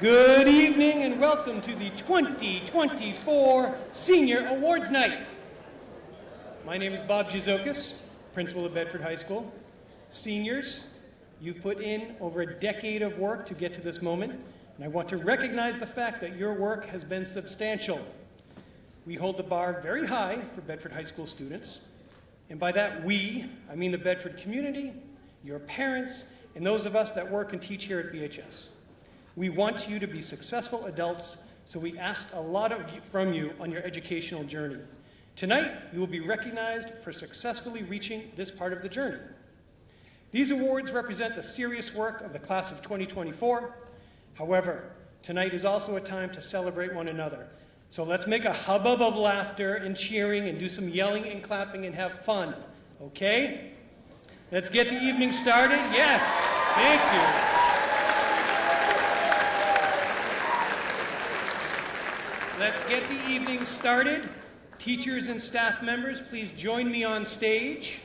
Good evening and welcome to the 2024 Senior Awards Night. My name is Bob Gizokas, principal of Bedford High School. Seniors, you've put in over a decade of work to get to this moment, and I want to recognize the fact that your work has been substantial. We hold the bar very high for Bedford High School students, and by that we, I mean the Bedford community, your parents, and those of us that work and teach here at BHS. We want you to be successful adults, so we ask a lot from you on your educational journey. Tonight, you will be recognized for successfully reaching this part of the journey. These awards represent the serious work of the class of 2024. However, tonight is also a time to celebrate one another. So let's make a hubbub of laughter and cheering and do some yelling and clapping and have fun, okay? Let's get the evening started. Yes, thank you. Let's get the evening started. Teachers and staff members, please join me on stage.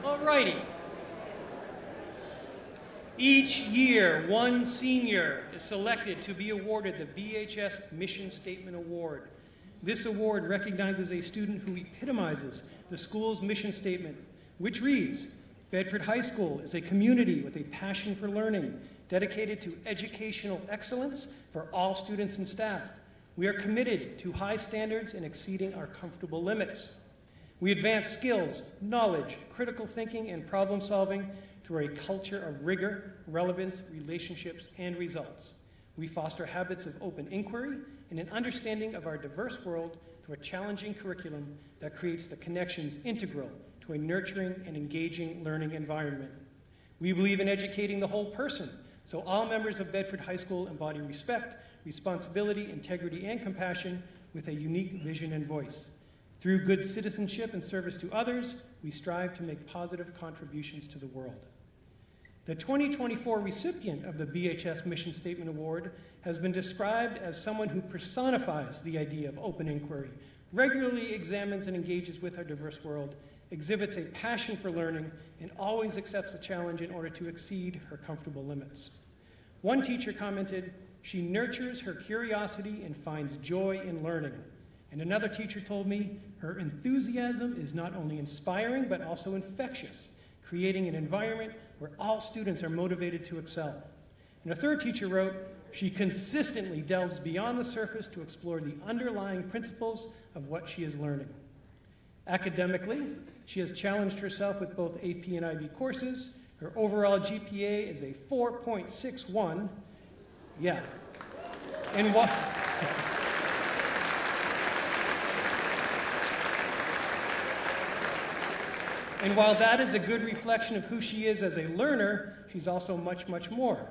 Alrighty. Each year, one senior is selected to be awarded the BHS Mission Statement Award. This award recognizes a student who epitomizes the school's mission statement, which reads, Bedford High School is a community with a passion for learning, dedicated to educational excellence for all students and staff. We are committed to high standards and exceeding our comfortable limits. We advance skills, knowledge, critical thinking, and problem solving through a culture of rigor, relevance, relationships, and results. We foster habits of open inquiry and an understanding of our diverse world through a challenging curriculum that creates the connections integral to a nurturing and engaging learning environment. We believe in educating the whole person, so all members of Bedford High School embody respect, responsibility, integrity, and compassion with a unique vision and voice. Through good citizenship and service to others, we strive to make positive contributions to the world. The 2024 recipient of the BHS Mission Statement Award has been described as someone who personifies the idea of open inquiry, regularly examines and engages with our diverse world, exhibits a passion for learning, and always accepts a challenge in order to exceed her comfortable limits. One teacher commented, "She nurtures her curiosity and finds joy in learning." And another teacher told me, her enthusiasm is not only inspiring, but also infectious, creating an environment where all students are motivated to excel. And a third teacher wrote, she consistently delves beyond the surface to explore the underlying principles of what she is learning. Academically, she has challenged herself with both AP and IB courses. Her overall GPA is a 4.61. Yeah. And what? And while that is a good reflection of who she is as a learner, she's also much, much more.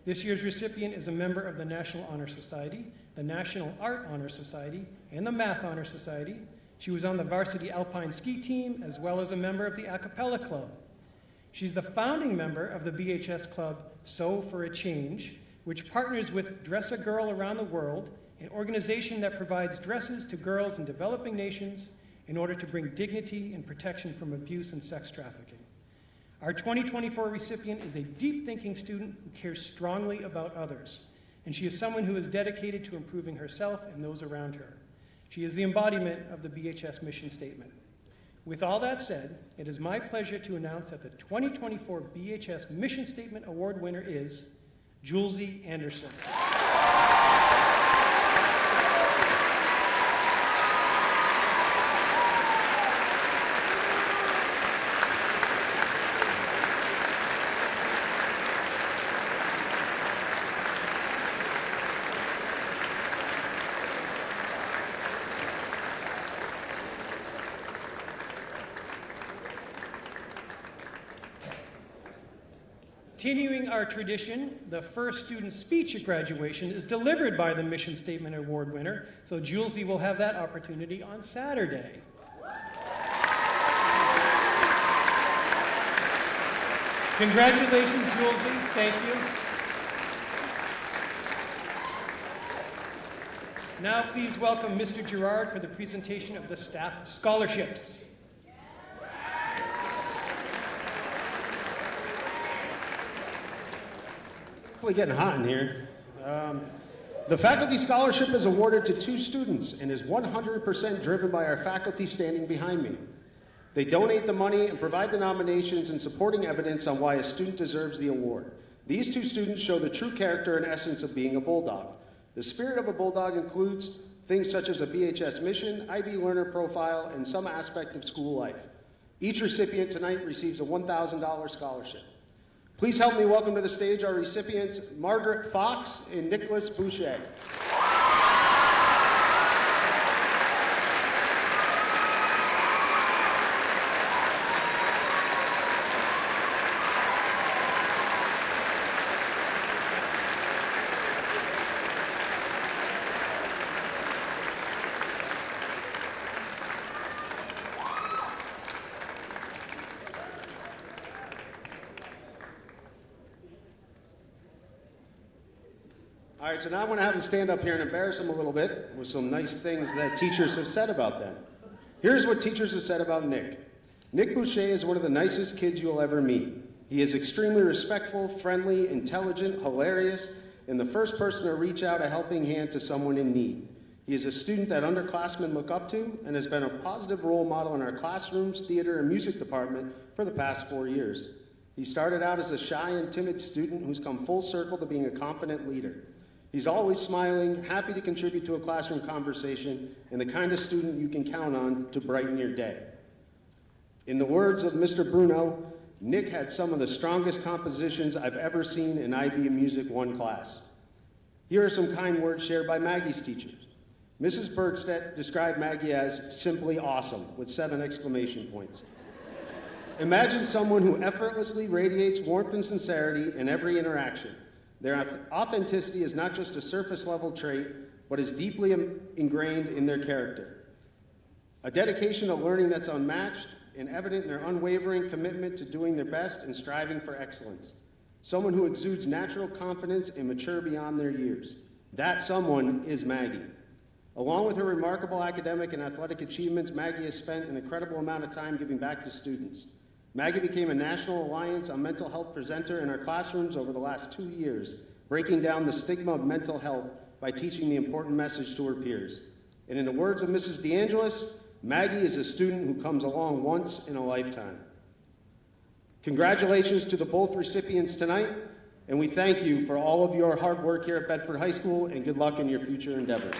This year's recipient is a member of the National Honor Society, the National Art Honor Society, and the Math Honor Society. She was on the varsity alpine ski team, as well as a member of the a cappella club. She's the founding member of the BHS club Sew for a Change, which partners with Dress a Girl Around the World, an organization that provides dresses to girls in developing nations in order to bring dignity and protection from abuse and sex trafficking. Our 2024 recipient is a deep-thinking student who cares strongly about others, and she is someone who is dedicated to improving herself and those around her. She is the embodiment of the BHS mission statement. With all that said, it is my pleasure to announce that the 2024 BHS Mission Statement Award winner is Julesy Anderson. Continuing our tradition, the first student speech at graduation is delivered by the Mission Statement Award winner, so Julesy will have that opportunity on Saturday. Congratulations, Julesy. Thank you. Now please welcome Mr. Gerard for the presentation of the staff scholarships. It's getting hot in here. The faculty scholarship is awarded to 2 students and is 100% driven by our faculty standing behind me. They donate the money and provide the nominations and supporting evidence on why a student deserves the award. These 2 students show the true character and essence of being a bulldog. The spirit of a bulldog includes things such as a BHS mission, IB learner profile, and some aspect of school life. Each recipient tonight receives a $1,000 scholarship. Please help me welcome to the stage our recipients, Margaret Fox and Nicholas Boucher. All right, so now I'm going to have them stand up here and embarrass them a little bit with some nice things that teachers have said about them. Here's what teachers have said about Nick. Nick Boucher is one of the nicest kids you'll ever meet. He is extremely respectful, friendly, intelligent, hilarious, and the first person to reach out a helping hand to someone in need. He is a student that underclassmen look up to and has been a positive role model in our classrooms, theater, and music department for the past 4 years. He started out as a shy and timid student who's come full circle to being a confident leader. He's always smiling, happy to contribute to a classroom conversation, and the kind of student you can count on to brighten your day. In the words of Mr. Bruno, Nick had some of the strongest compositions I've ever seen in IB Music 1 class. Here are some kind words shared by Maggie's teachers. Mrs. Bergstedt described Maggie as simply awesome, with 7 exclamation points. Imagine someone who effortlessly radiates warmth and sincerity in every interaction. Their authenticity is not just a surface-level trait, but is deeply ingrained in their character. A dedication to learning that's unmatched and evident in their unwavering commitment to doing their best and striving for excellence. Someone who exudes natural confidence and mature beyond their years. That someone is Maggie. Along with her remarkable academic and athletic achievements, Maggie has spent an incredible amount of time giving back to students. Maggie became a National Alliance on Mental Health presenter in our classrooms over the last 2 years, breaking down the stigma of mental health by teaching the important message to her peers. And in the words of Mrs. DeAngelis, Maggie is a student who comes along once in a lifetime. Congratulations to the both recipients tonight, and we thank you for all of your hard work here at Bedford High School, and good luck in your future endeavors.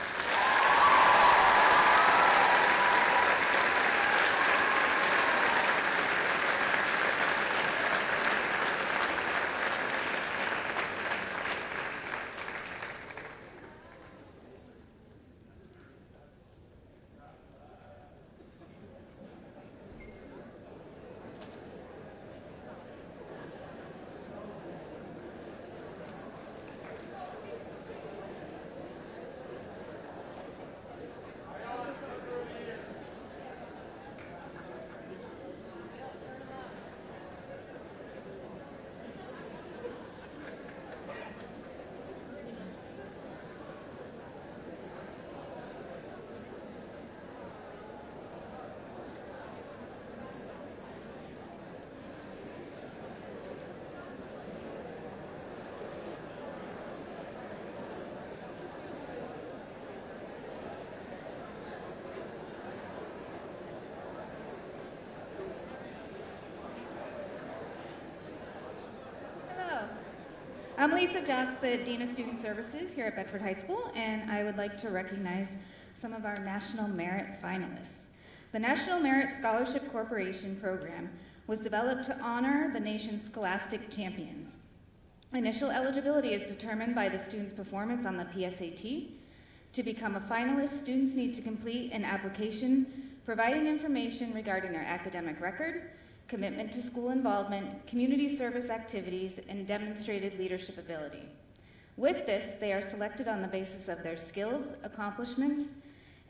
I'm Lisa Jocks, the Dean of Student Services here at Bedford High School, and I would like to recognize some of our National Merit finalists. The National Merit Scholarship Corporation program was developed to honor the nation's scholastic champions. Initial eligibility is determined by the student's performance on the PSAT. To become a finalist, students need to complete an application providing information regarding their academic record, commitment to school involvement, community service activities, and demonstrated leadership ability. With this, they are selected on the basis of their skills, accomplishments,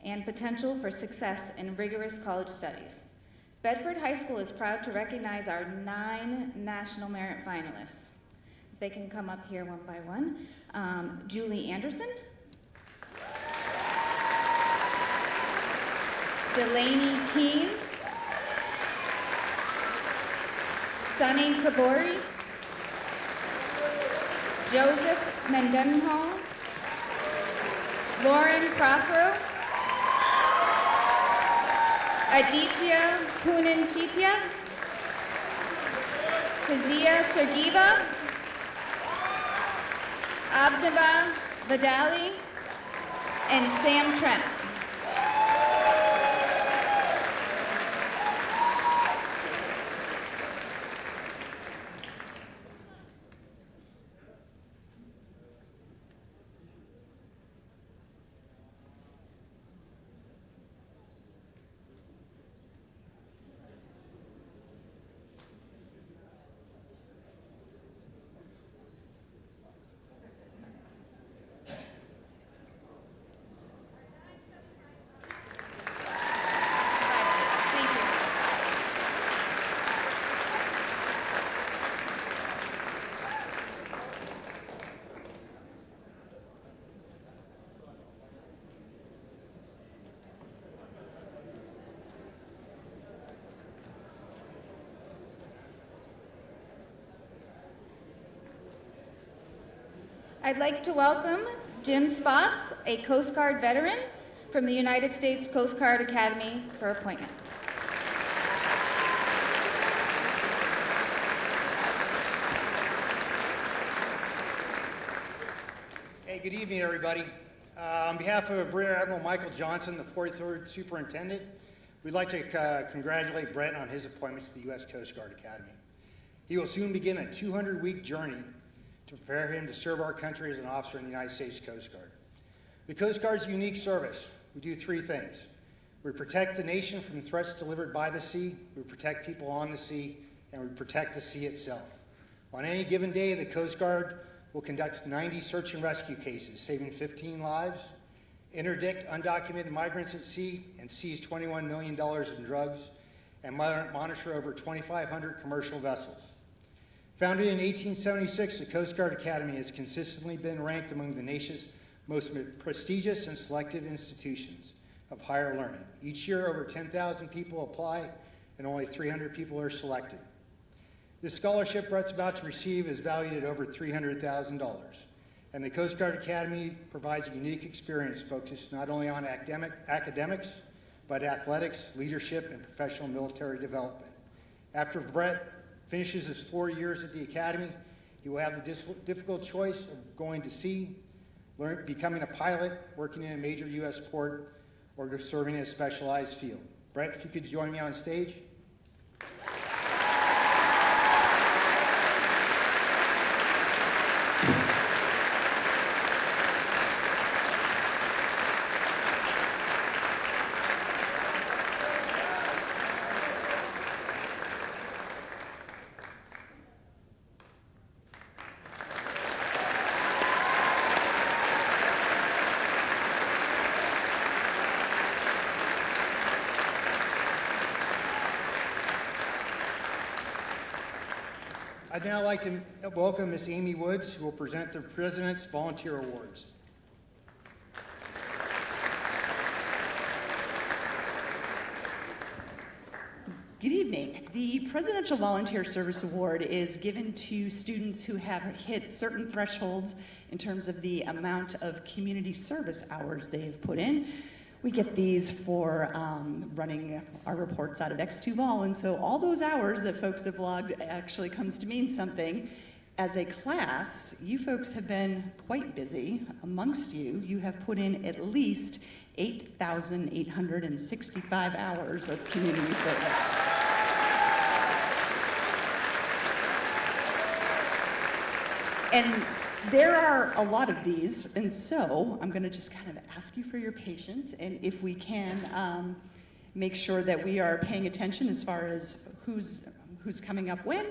and potential for success in rigorous college studies. Bedford High School is proud to recognize our 9 National Merit finalists. If they can come up here one by one. Julie Anderson, Delaney Keene, Sunny Kabori, Joseph Mendenhall, Lauren Prothero, Aditya Punanchitya, Kazia Sergiva, Abdaba Vidali, and Sam Trent. I'd like to welcome Jim Spots, a Coast Guard veteran from the United States Coast Guard Academy, for appointment. Hey, good evening, everybody. On behalf of Rear Admiral Michael Johnson, the 43rd Superintendent, we'd like to congratulate Brett on his appointment to the U.S. Coast Guard Academy. He will soon begin a 200-week journey to prepare him to serve our country as an officer in the United States Coast Guard. The Coast Guard's a unique service. We do 3 things. We protect the nation from threats delivered by the sea, we protect people on the sea, and we protect the sea itself. On any given day, the Coast Guard will conduct 90 search and rescue cases, saving 15 lives, interdict undocumented migrants at sea, and seize $21 million in drugs, and monitor over 2,500 commercial vessels. Founded in 1876, the Coast Guard Academy has consistently been ranked among the nation's most prestigious and selective institutions of higher learning. Each year, over 10,000 people apply, and only 300 people are selected. This scholarship Brett's about to receive is valued at over $300,000, and the Coast Guard Academy provides a unique experience focused not only on academics, but athletics, leadership, and professional military development. After Brett finishes his 4 years at the Academy, he will have the difficult choice of going to sea, becoming a pilot, working in a major U.S. port, or serving in a specialized field. Brett, if you could join me on stage. I'd now like to welcome Miss Amy Woods, who will present the President's Volunteer Awards. Good evening. The Presidential Volunteer Service Award is given to students who have hit certain thresholds in terms of the amount of community service hours they've put in. We get these for running our reports out at X2 Vol, and so all those hours that folks have logged actually comes to mean something. As a class, you folks have been quite busy. Amongst you, you have put in at least 8,865 hours of community service. And there are a lot of these, and so I'm going to just kind of ask you for your patience, and if we can make sure that we are paying attention as far as who's coming up when.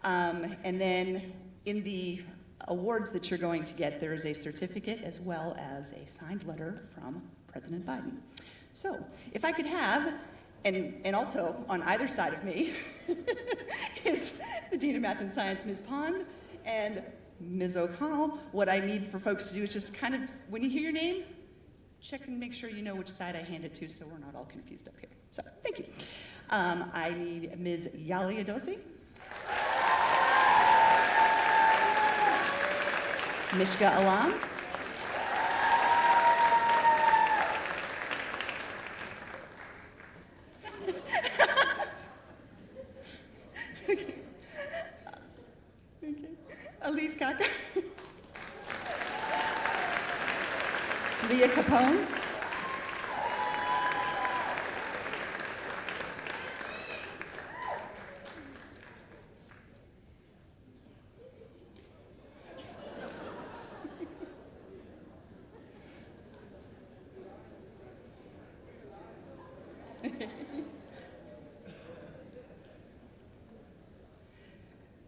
And then in the awards that you're going to get, there is a certificate as well as a signed letter from President Biden. So if I could have, and also on either side of me, is the Dean of Math and Science, Ms. Pond, and Ms. O'Connell. What I need for folks to do is just kind of, when you hear your name, check and make sure you know which side I hand it to so we're not all confused up here. So, thank you. I need Ms. Yali Adosi. Mishka Alam. Okay. Alif Kaka. Leah Capone.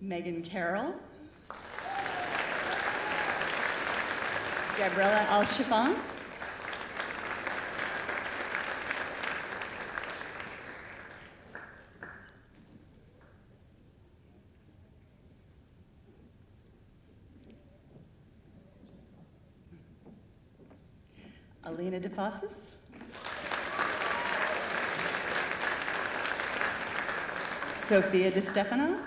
Megan Carroll. Gabriella Al-Shifan. Alina DePassis. Sophia DeStefano.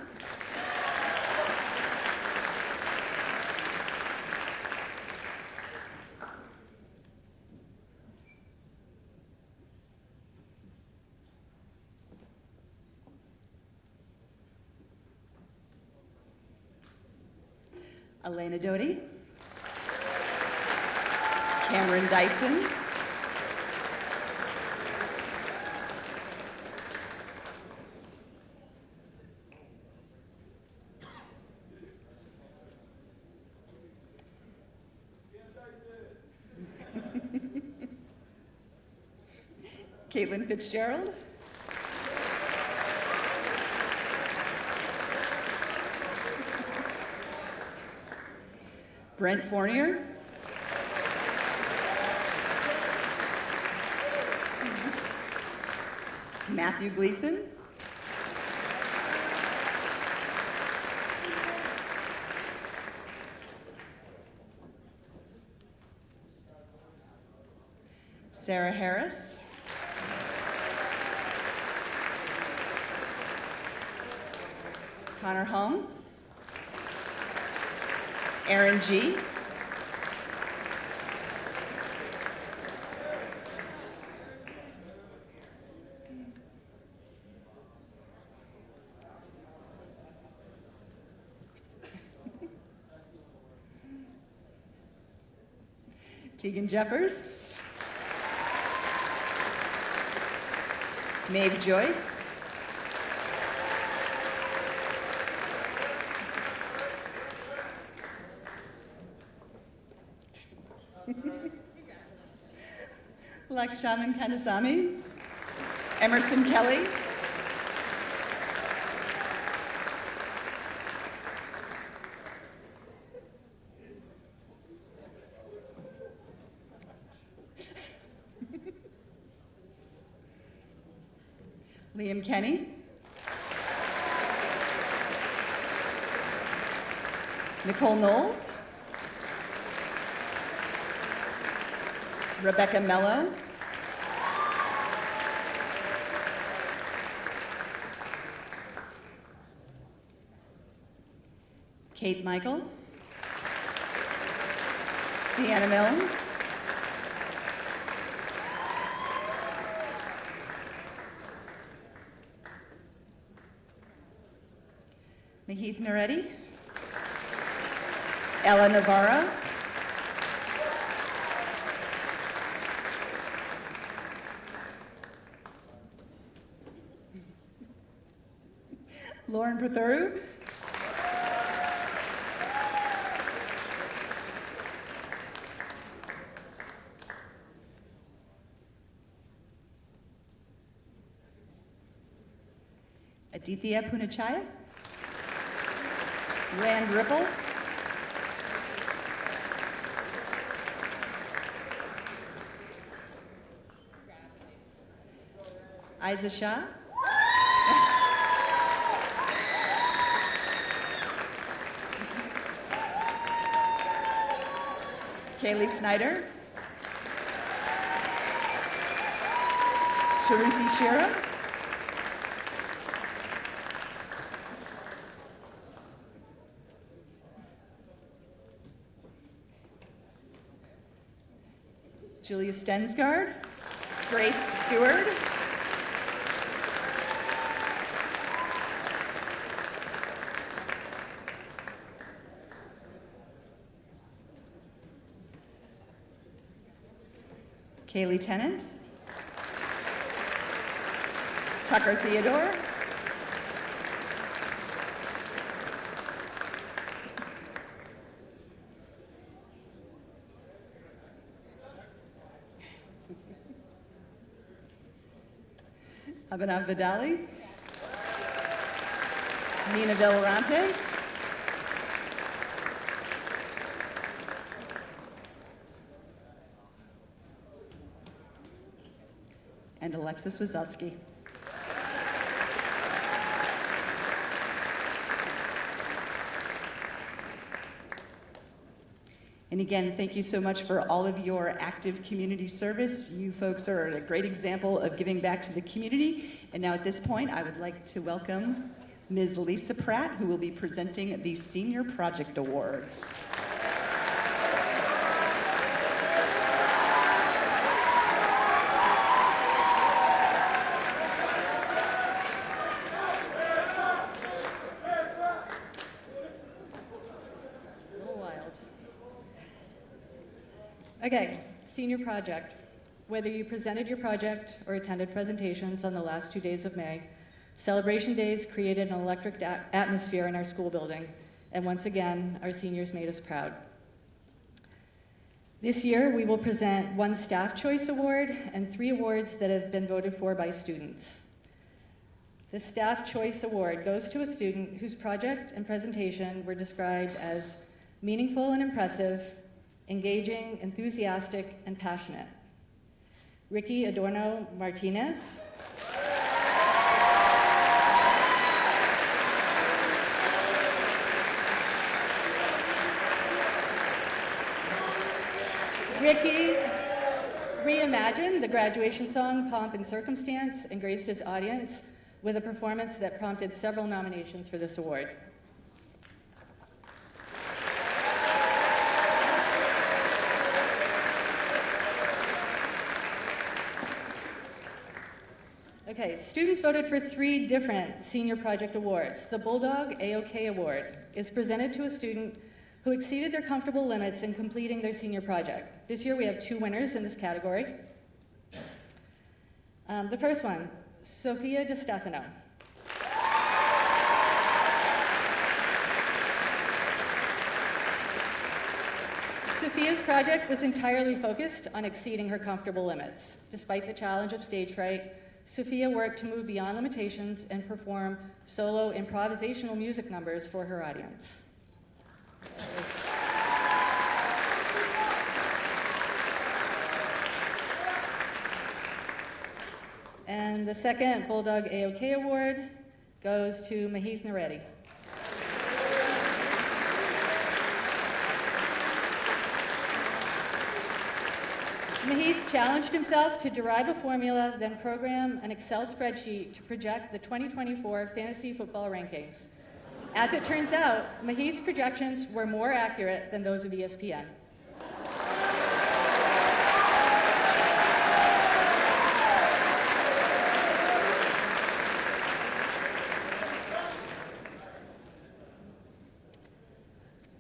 Elena Doty. Cameron Dyson. Caitlin Fitzgerald. Brent Fournier. Matthew Gleason. Sarah Harris. Connor Home. Aaron G. Tegan Jeffers. Maeve Joyce. Lakshaman Kandasamy. Emerson Kelly. Liam Kenny. Nicole Knowles. Rebecca Mello. Kate Michael. Sienna Milne. Mahith Nareddy. Ella Navarro. Lauren Prathuru. Aditya Punachaya. Rand Ripple. Isa Shah. Kaylee Snyder. Sharuthi Shira. Julia Stensgaard. Grace Stewart. Kaylee Tennant. Tucker Theodore. Abhinav Vidali. Nina Villarante. And Alexis Wazowski. And again, thank you so much for all of your active community service. You folks are a great example of giving back to the community. And now at this point, I would like to welcome Ms. Lisa Pratt, who will be presenting the Senior Project Awards. Okay, senior project. Whether you presented your project or attended presentations on the last 2 days of May, Celebration Days created an electric atmosphere in our school building, and once again, our seniors made us proud. This year, we will present 1 Staff Choice Award and 3 awards that have been voted for by students. The Staff Choice Award goes to a student whose project and presentation were described as meaningful and impressive, engaging, enthusiastic, and passionate. Ricky Adorno Martinez. Ricky reimagined the graduation song Pomp and Circumstance and graced his audience with a performance that prompted several nominations for this award. Okay, students voted for 3 different senior project awards. The Bulldog A-OK Award is presented to a student who exceeded their comfortable limits in completing their senior project. This year we have 2 winners in this category. The first one, Sophia DeStefano. Sophia's project was entirely focused on exceeding her comfortable limits. Despite the challenge of stage fright, Sophia worked to move beyond limitations and perform solo improvisational music numbers for her audience. And the second Bulldog A-OK Award goes to Mahith Nareddy. Mahith challenged himself to derive a formula, then program an Excel spreadsheet to project the 2024 fantasy football rankings. As it turns out, Mahith's projections were more accurate than those of ESPN.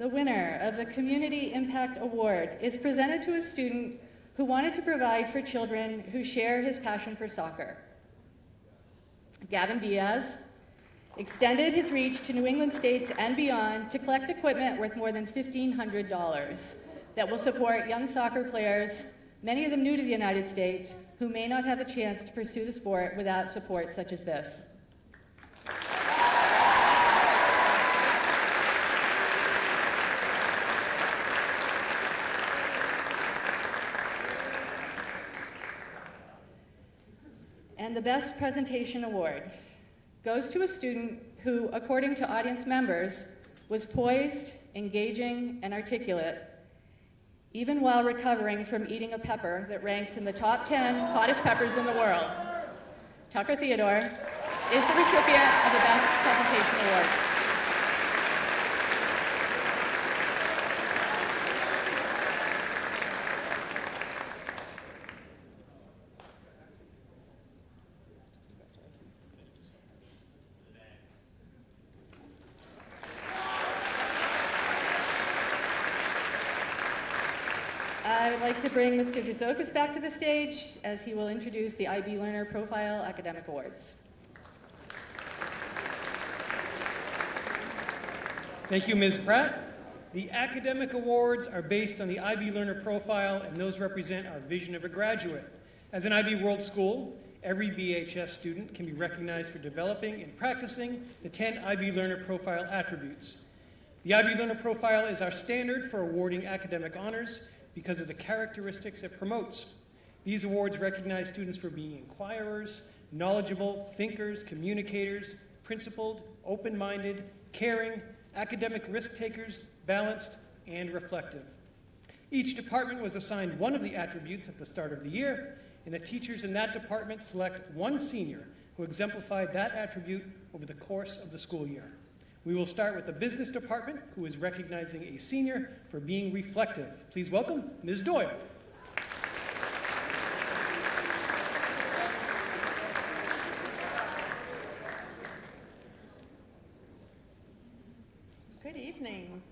The winner of the Community Impact Award is presented to a student who wanted to provide for children who share his passion for soccer. Gavin Diaz extended his reach to New England states and beyond to collect equipment worth more than $1,500 that will support young soccer players, many of them new to the United States, who may not have a chance to pursue the sport without support such as this. And the Best Presentation Award goes to a student who, according to audience members, was poised, engaging, and articulate, even while recovering from eating a pepper that ranks in the top 10 hottest peppers in the world. Tucker Theodore is the recipient of the Best Presentation Award. I would like to bring Mr. Dusokis back to the stage as he will introduce the IB Learner Profile Academic Awards. Thank you, Ms. Pratt. The academic awards are based on the IB Learner Profile, and those represent our vision of a graduate. As an IB World School, every BHS student can be recognized for developing and practicing the 10 IB Learner Profile attributes. The IB Learner Profile is our standard for awarding academic honors because of the characteristics it promotes. These awards recognize students for being inquirers, knowledgeable, thinkers, communicators, principled, open-minded, caring, academic risk-takers, balanced, and reflective. Each department was assigned one of the attributes at the start of the year, and the teachers in that department select one senior who exemplified that attribute over the course of the school year. We will start with the business department, who is recognizing a senior for being reflective. Please welcome Ms. Doyle. Good evening.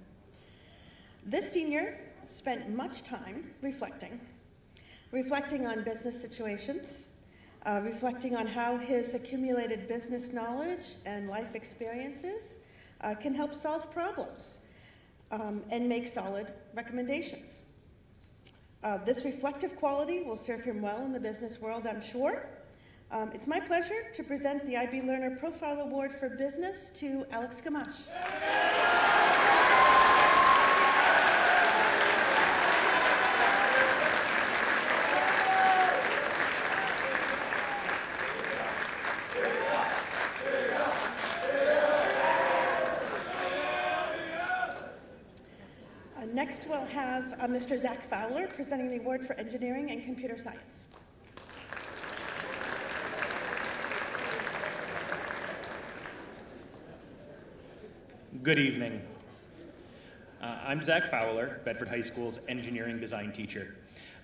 This senior spent much time reflecting on business situations, reflecting on how his accumulated business knowledge and life experiences can help solve problems and make solid recommendations. This reflective quality will serve him well in the business world, I'm sure. It's my pleasure to present the IB Learner Profile Award for Business to Alex Gamache. Next, we'll have Mr. Zach Fowler presenting the award for engineering and computer science. Good evening. I'm Zach Fowler, Bedford High School's engineering design teacher.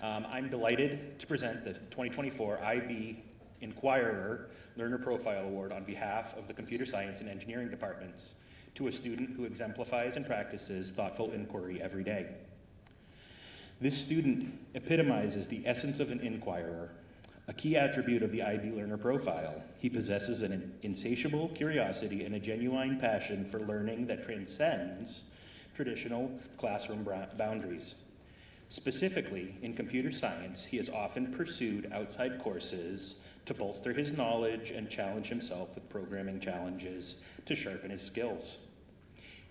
I'm delighted to present the 2024 IB Inquirer Learner Profile Award on behalf of the computer science and engineering departments to a student who exemplifies and practices thoughtful inquiry every day. This student epitomizes the essence of an inquirer, a key attribute of the IB Learner Profile. He possesses an insatiable curiosity and a genuine passion for learning that transcends traditional classroom boundaries. Specifically, in computer science, he has often pursued outside courses to bolster his knowledge and challenge himself with programming challenges to sharpen his skills.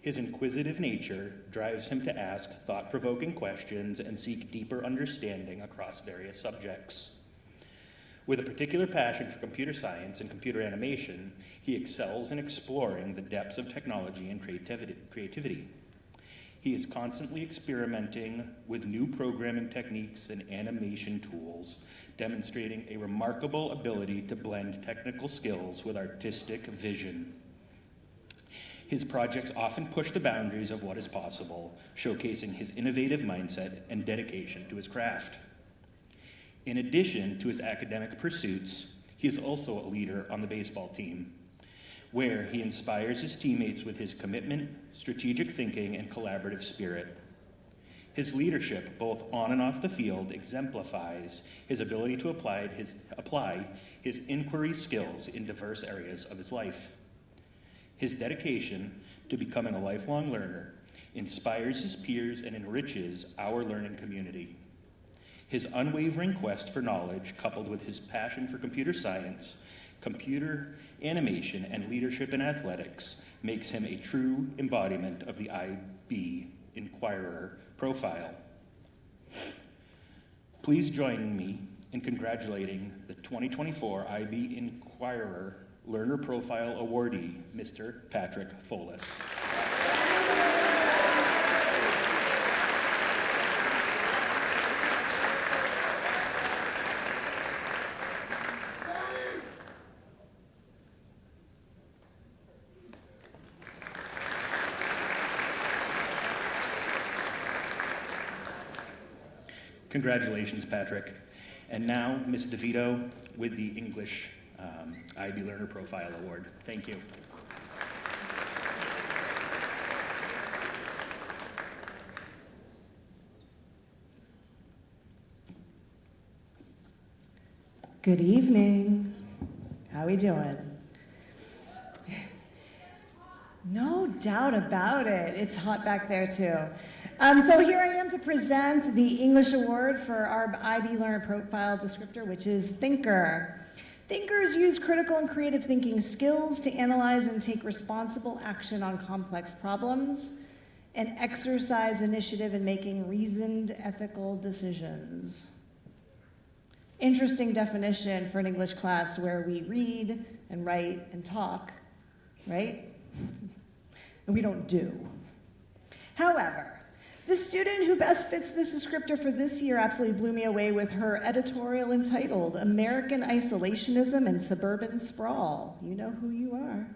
His inquisitive nature drives him to ask thought-provoking questions and seek deeper understanding across various subjects. With a particular passion for computer science and computer animation, he excels in exploring the depths of technology and creativity. He is constantly experimenting with new programming techniques and animation tools, demonstrating a remarkable ability to blend technical skills with artistic vision. His projects often push the boundaries of what is possible, showcasing his innovative mindset and dedication to his craft. In addition to his academic pursuits, he is also a leader on the baseball team, where he inspires his teammates with his commitment, strategic thinking, and collaborative spirit. His leadership, both on and off the field, exemplifies his ability to apply his inquiry skills in diverse areas of his life. His dedication to becoming a lifelong learner inspires his peers and enriches our learning community. His unwavering quest for knowledge, coupled with his passion for computer science, computer animation, and leadership in athletics, makes him a true embodiment of the IB Inquirer profile. Please join me in congratulating the 2024 IB Inquirer Learner Profile Awardee, Mr. Patrick Folis. Congratulations, Patrick. And now, Ms. DeVito with the English IB Learner Profile Award. Thank you. Good evening. How we doing? No doubt about it. It's hot back there too. So here I am to present the English Award for our IB Learner Profile descriptor, which is Thinker. Thinkers use critical and creative thinking skills to analyze and take responsible action on complex problems and exercise initiative in making reasoned, ethical decisions. Interesting definition for an English class where we read and write and talk, right? And we don't do. However, the student who best fits this descriptor for this year absolutely blew me away with her editorial entitled American Isolationism and Suburban Sprawl. You know who you are.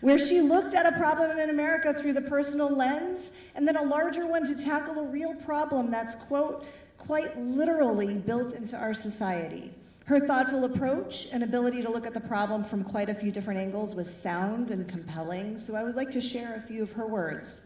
Where she looked at a problem in America through the personal lens and then a larger one to tackle a real problem that's, quote, quite literally built into our society. Her thoughtful approach and ability to look at the problem from quite a few different angles was sound and compelling, so I would like to share a few of her words.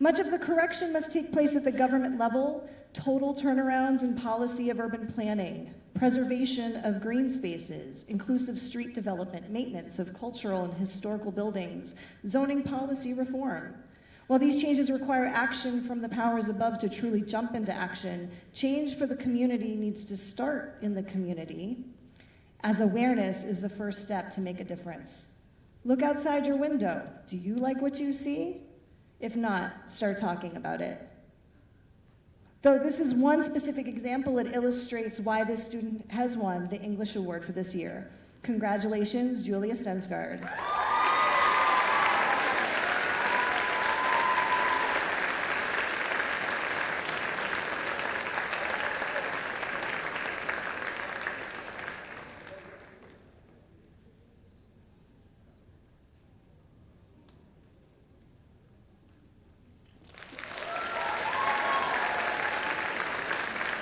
Much of the correction must take place at the government level, total turnarounds in policy of urban planning, preservation of green spaces, inclusive street development, maintenance of cultural and historical buildings, zoning policy reform. While these changes require action from the powers above to truly jump into action, change for the community needs to start in the community, as awareness is the first step to make a difference. Look outside your window. Do you like what you see? If not, start talking about it. Though this is one specific example, it illustrates why this student has won the English Award for this year. Congratulations, Julia Stensgaard.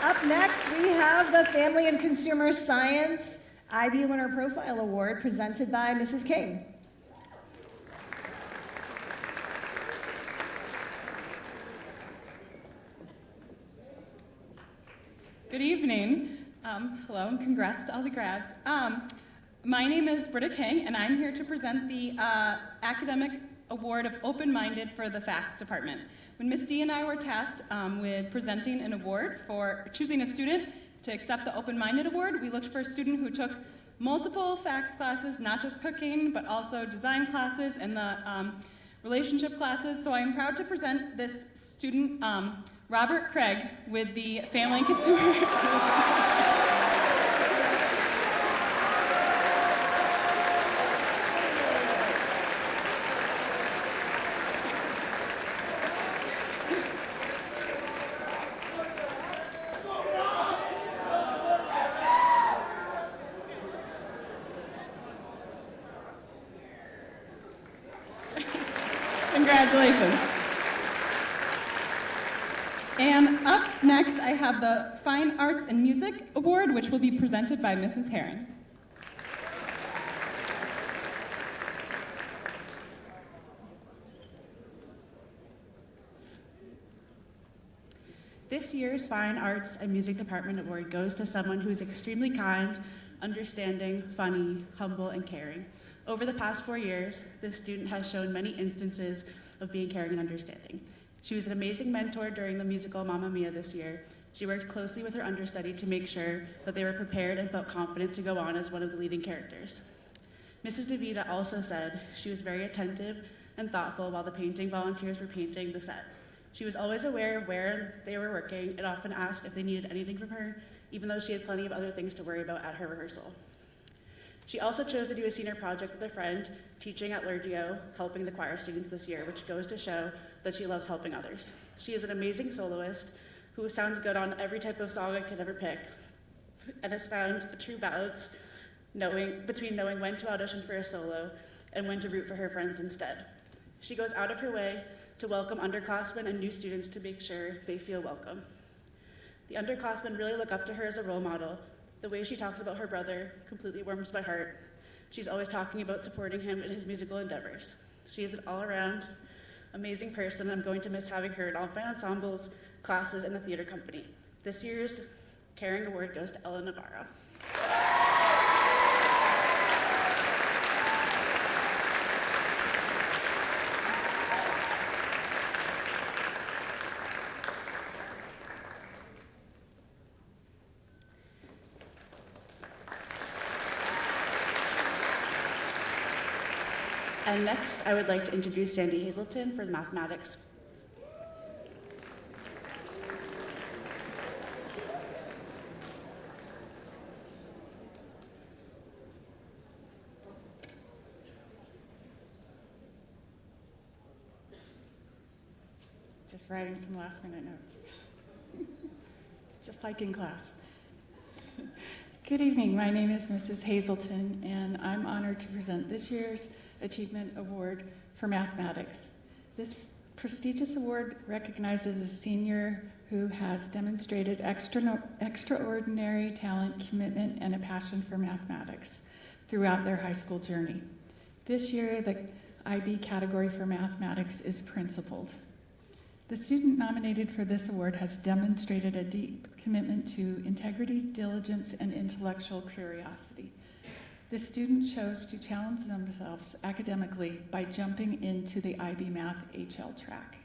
Up next, we have the Family and Consumer Science IB Learner Profile Award presented by Mrs. King. Good evening. Hello and congrats to all the grads. My name is Britta King and I'm here to present the Academic Award of Open-Minded for the Facts Department. When Ms. D and I were tasked with presenting an award for choosing a student to accept the Open-Minded Award, we looked for a student who took multiple facts classes, not just cooking, but also design classes and the relationship classes. So I am proud to present this student, Robert Craig, with the Family and Consumer. Congratulations. And up next, I have the Fine Arts and Music Award, which will be presented by Mrs. Herron. This year's Fine Arts and Music Department Award goes to someone who is extremely kind, understanding, funny, humble, and caring. Over the past 4 years, this student has shown many instances of being caring and understanding. She was an amazing mentor during the musical Mamma Mia this year. She worked closely with her understudy to make sure that they were prepared and felt confident to go on as one of the leading characters. Mrs. DeVita also said she was very attentive and thoughtful while the painting volunteers were painting the set. She was always aware of where they were working and often asked if they needed anything from her, even though she had plenty of other things to worry about at her rehearsal. She also chose to do a senior project with a friend, teaching at Lurgio, helping the choir students this year, which goes to show that she loves helping others. She is an amazing soloist who sounds good on every type of song I could ever pick, and has found a true balance between knowing when to audition for a solo and when to root for her friends instead. She goes out of her way to welcome underclassmen and new students to make sure they feel welcome. The underclassmen really look up to her as a role model. The way she talks about her brother completely warms my heart. She's always talking about supporting him in his musical endeavors. She is an all-around amazing person, and I'm going to miss having her in all my ensembles, classes, and the theater company. This year's Caring Award goes to Ella Navarro. And next, I would like to introduce Sandy Hazelton for mathematics. Just writing some last-minute notes, just like in class. Good evening, my name is Mrs. Hazelton, and I'm honored to present this year's Achievement Award for Mathematics. This prestigious award recognizes a senior who has demonstrated extraordinary talent, commitment, and a passion for mathematics throughout their high school journey. This year, the IB category for mathematics is principled. The student nominated for this award has demonstrated a deep commitment to integrity, diligence, and intellectual curiosity. The student chose to challenge themselves academically by jumping into the IB Math HL track.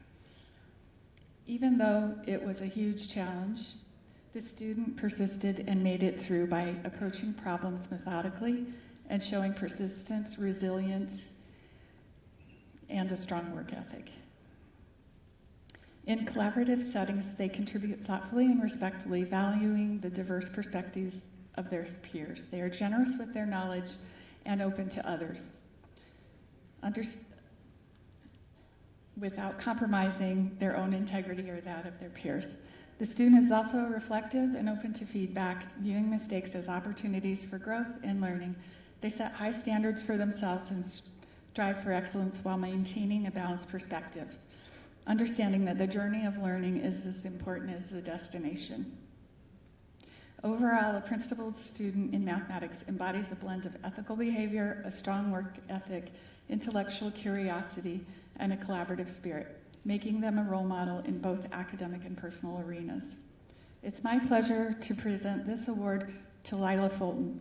Even though it was a huge challenge, the student persisted and made it through by approaching problems methodically and showing persistence, resilience, and a strong work ethic. In collaborative settings, they contribute thoughtfully and respectfully, valuing the diverse perspectives of their peers. They are generous with their knowledge and open to others, without compromising their own integrity or that of their peers. The student is also reflective and open to feedback, viewing mistakes as opportunities for growth and learning. They set high standards for themselves and strive for excellence while maintaining a balanced perspective, understanding that the journey of learning is as important as the destination. Overall, a principled student in mathematics embodies a blend of ethical behavior, a strong work ethic, intellectual curiosity, and a collaborative spirit, making them a role model in both academic and personal arenas. It's my pleasure to present this award to Lila Fulton.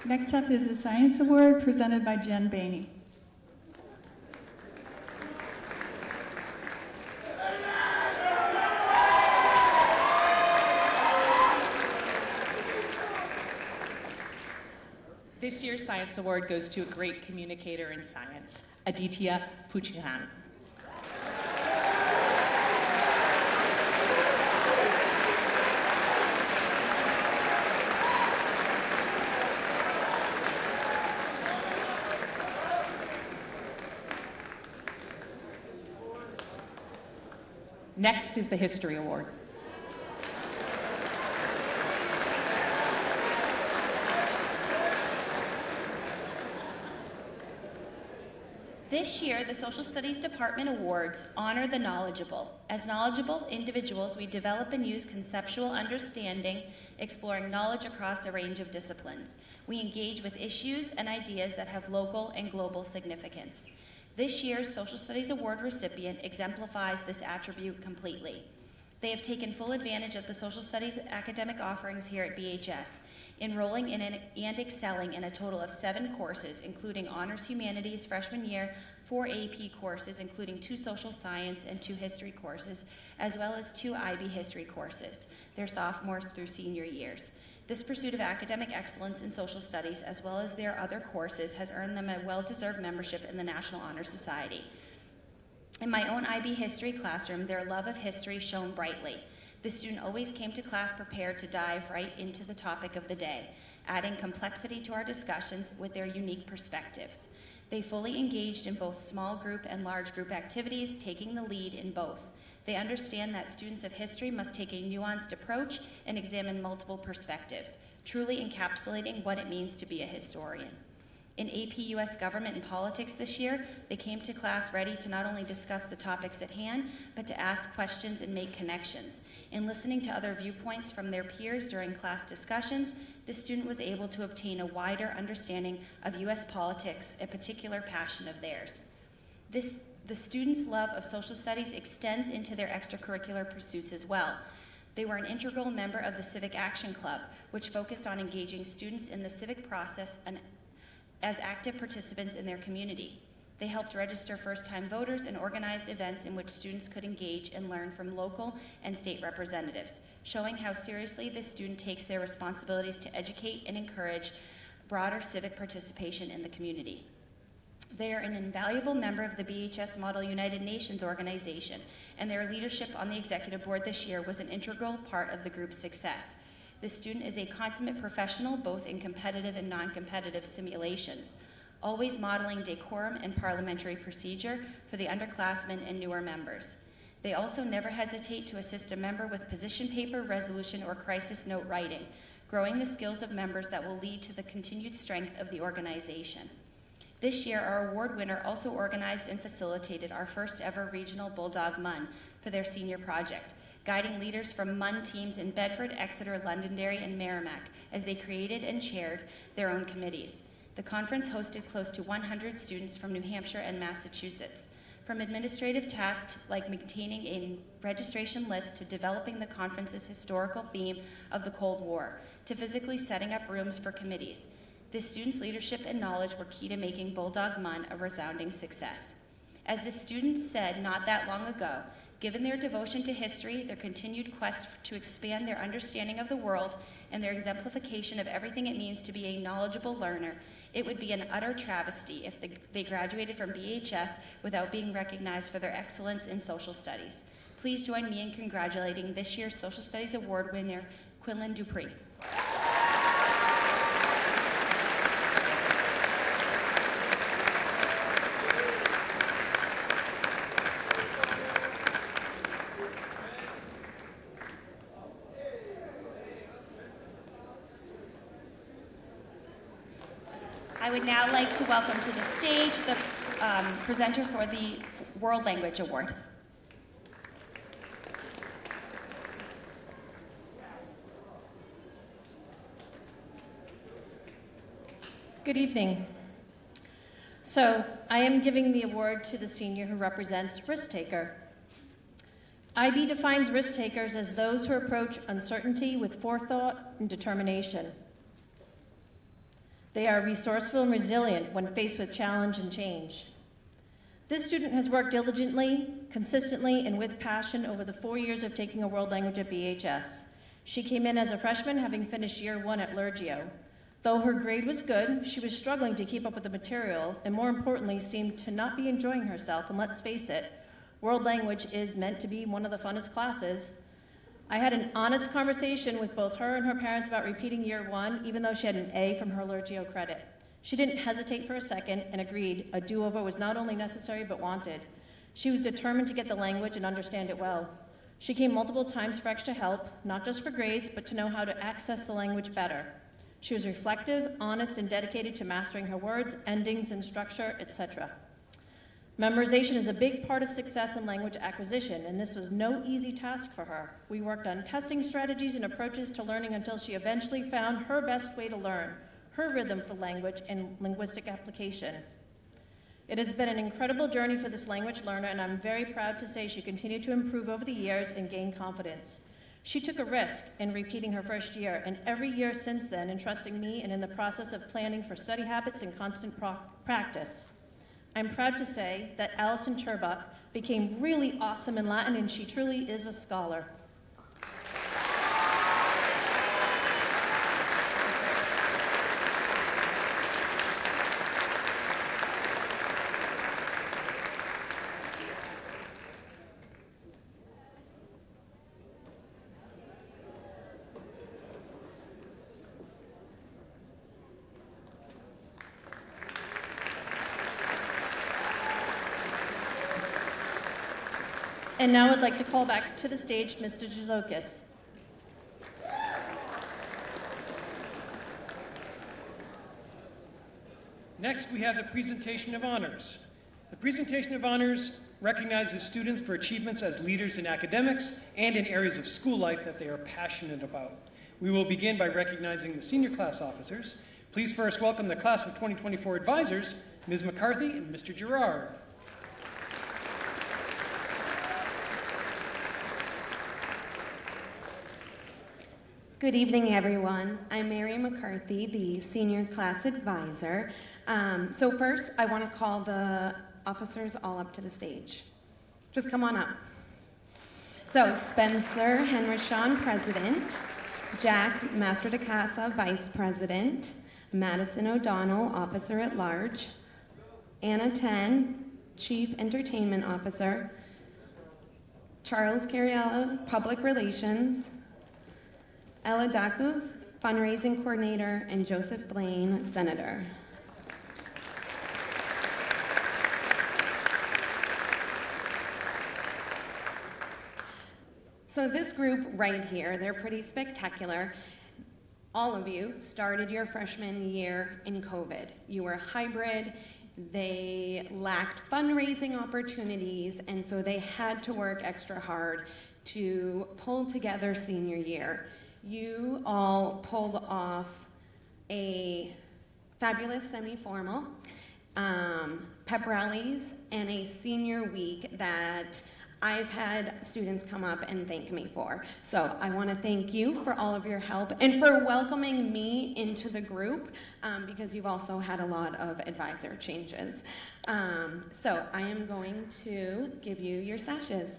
Next up is the Science Award presented by Jen Bainey. This year's Science Award goes to a great communicator in science, Aditya Puchihan. Next is the History Award. This year, the Social Studies Department Awards honor the knowledgeable. As knowledgeable individuals, we develop and use conceptual understanding, exploring knowledge across a range of disciplines. We engage with issues and ideas that have local and global significance. This year's Social Studies Award recipient exemplifies this attribute completely. They have taken full advantage of the social studies academic offerings here at BHS, enrolling in and excelling in a total of 7 courses, including Honors Humanities freshman year, 4 AP courses, including 2 social science and 2 history courses, as well as 2 IB history courses, their sophomores through senior years. This pursuit of academic excellence in social studies, as well as their other courses, has earned them a well-deserved membership in the National Honor Society. In my own IB history classroom, their love of history shone brightly. The student always came to class prepared to dive right into the topic of the day, adding complexity to our discussions with their unique perspectives. They fully engaged in both small group and large group activities, taking the lead in both. They understand that students of history must take a nuanced approach and examine multiple perspectives, truly encapsulating what it means to be a historian. In AP US Government and Politics this year, they came to class ready to not only discuss the topics at hand, but to ask questions and make connections. In listening to other viewpoints from their peers during class discussions, the student was able to obtain a wider understanding of US politics, a particular passion of theirs. The students' love of social studies extends into their extracurricular pursuits as well. They were an integral member of the Civic Action Club, which focused on engaging students in the civic process and as active participants in their community. They helped register first-time voters and organized events in which students could engage and learn from local and state representatives, showing how seriously this student takes their responsibilities to educate and encourage broader civic participation in the community. They are an invaluable member of the BHS Model United Nations organization, and their leadership on the executive board this year was an integral part of the group's success. The student is a consummate professional both in competitive and non-competitive simulations, always modeling decorum and parliamentary procedure for the underclassmen and newer members. They also never hesitate to assist a member with position paper, resolution, or crisis note writing, growing the skills of members that will lead to the continued strength of the organization. This year, our award winner also organized and facilitated our first ever regional Bulldog MUN for their senior project, guiding leaders from MUN teams in Bedford, Exeter, Londonderry, and Merrimack as they created and chaired their own committees. The conference hosted close to 100 students from New Hampshire and Massachusetts. From administrative tasks like maintaining a registration list to developing the conference's historical theme of the Cold War, to physically setting up rooms for committees. The students' leadership and knowledge were key to making Bulldog MUN a resounding success. As the students said not that long ago, given their devotion to history, their continued quest to expand their understanding of the world, and their exemplification of everything it means to be a knowledgeable learner, it would be an utter travesty if they graduated from BHS without being recognized for their excellence in social studies. Please join me in congratulating this year's Social Studies Award winner, Quinlan Dupree. I would now like to welcome to the stage the presenter for the World Language Award. Good evening. So, I am giving the award to the senior who represents risk taker. IB defines risk takers as those who approach uncertainty with forethought and determination. They are resourceful and resilient when faced with challenge and change. This student has worked diligently, consistently, and with passion over the 4 years of taking a world language at BHS. She came in as a freshman, having finished year 1 at Lurgio. Though her grade was good, she was struggling to keep up with the material, and more importantly, seemed to not be enjoying herself, and let's face it, world language is meant to be one of the funnest classes. I had an honest conversation with both her and her parents about repeating year 1, even though she had an A from her Lurgio credit. She didn't hesitate for a second and agreed a do-over was not only necessary but wanted. She was determined to get the language and understand it well. She came multiple times for extra help, not just for grades, but to know how to access the language better. She was reflective, honest, and dedicated to mastering her words, endings, and structure, etc. Memorization is a big part of success in language acquisition, and this was no easy task for her. We worked on testing strategies and approaches to learning until she eventually found her best way to learn, her rhythm for language and linguistic application. It has been an incredible journey for this language learner, and I'm very proud to say she continued to improve over the years and gain confidence. She took a risk in repeating her first year, and every year since then in trusting me and in the process of planning for study habits and constant practice. I'm proud to say that Allison Turbuck became really awesome in Latin, and she truly is a scholar. And now I'd like to call back to the stage Mr. Jazokis. Next, we have the presentation of honors. The presentation of honors recognizes students for achievements as leaders in academics and in areas of school life that they are passionate about. We will begin by recognizing the senior class officers. Please first welcome the class of 2024 advisors, Ms. McCarthy and Mr. Gerard. Good evening, everyone. I'm Mary McCarthy, the Senior Class Advisor. So first, I want to call the officers all up to the stage. Just come on up. So Spencer Henrishon, President. Jack Master de Casa, Vice President. Madison O'Donnell, Officer at Large. Anna Ten, Chief Entertainment Officer. Charles Cariella, Public Relations. Ella Dacus, Fundraising Coordinator, and Joseph Blaine, Senator. So this group right here, they're pretty spectacular. All of you started your freshman year in COVID. You were hybrid, they lacked fundraising opportunities, and so they had to work extra hard to pull together senior year. You all pulled off a fabulous semi-formal, pep rallies, and a senior week that I've had students come up and thank me for. So I want to thank you for all of your help and for welcoming me into the group because you've also had a lot of advisor changes. So I am going to give you your sashes.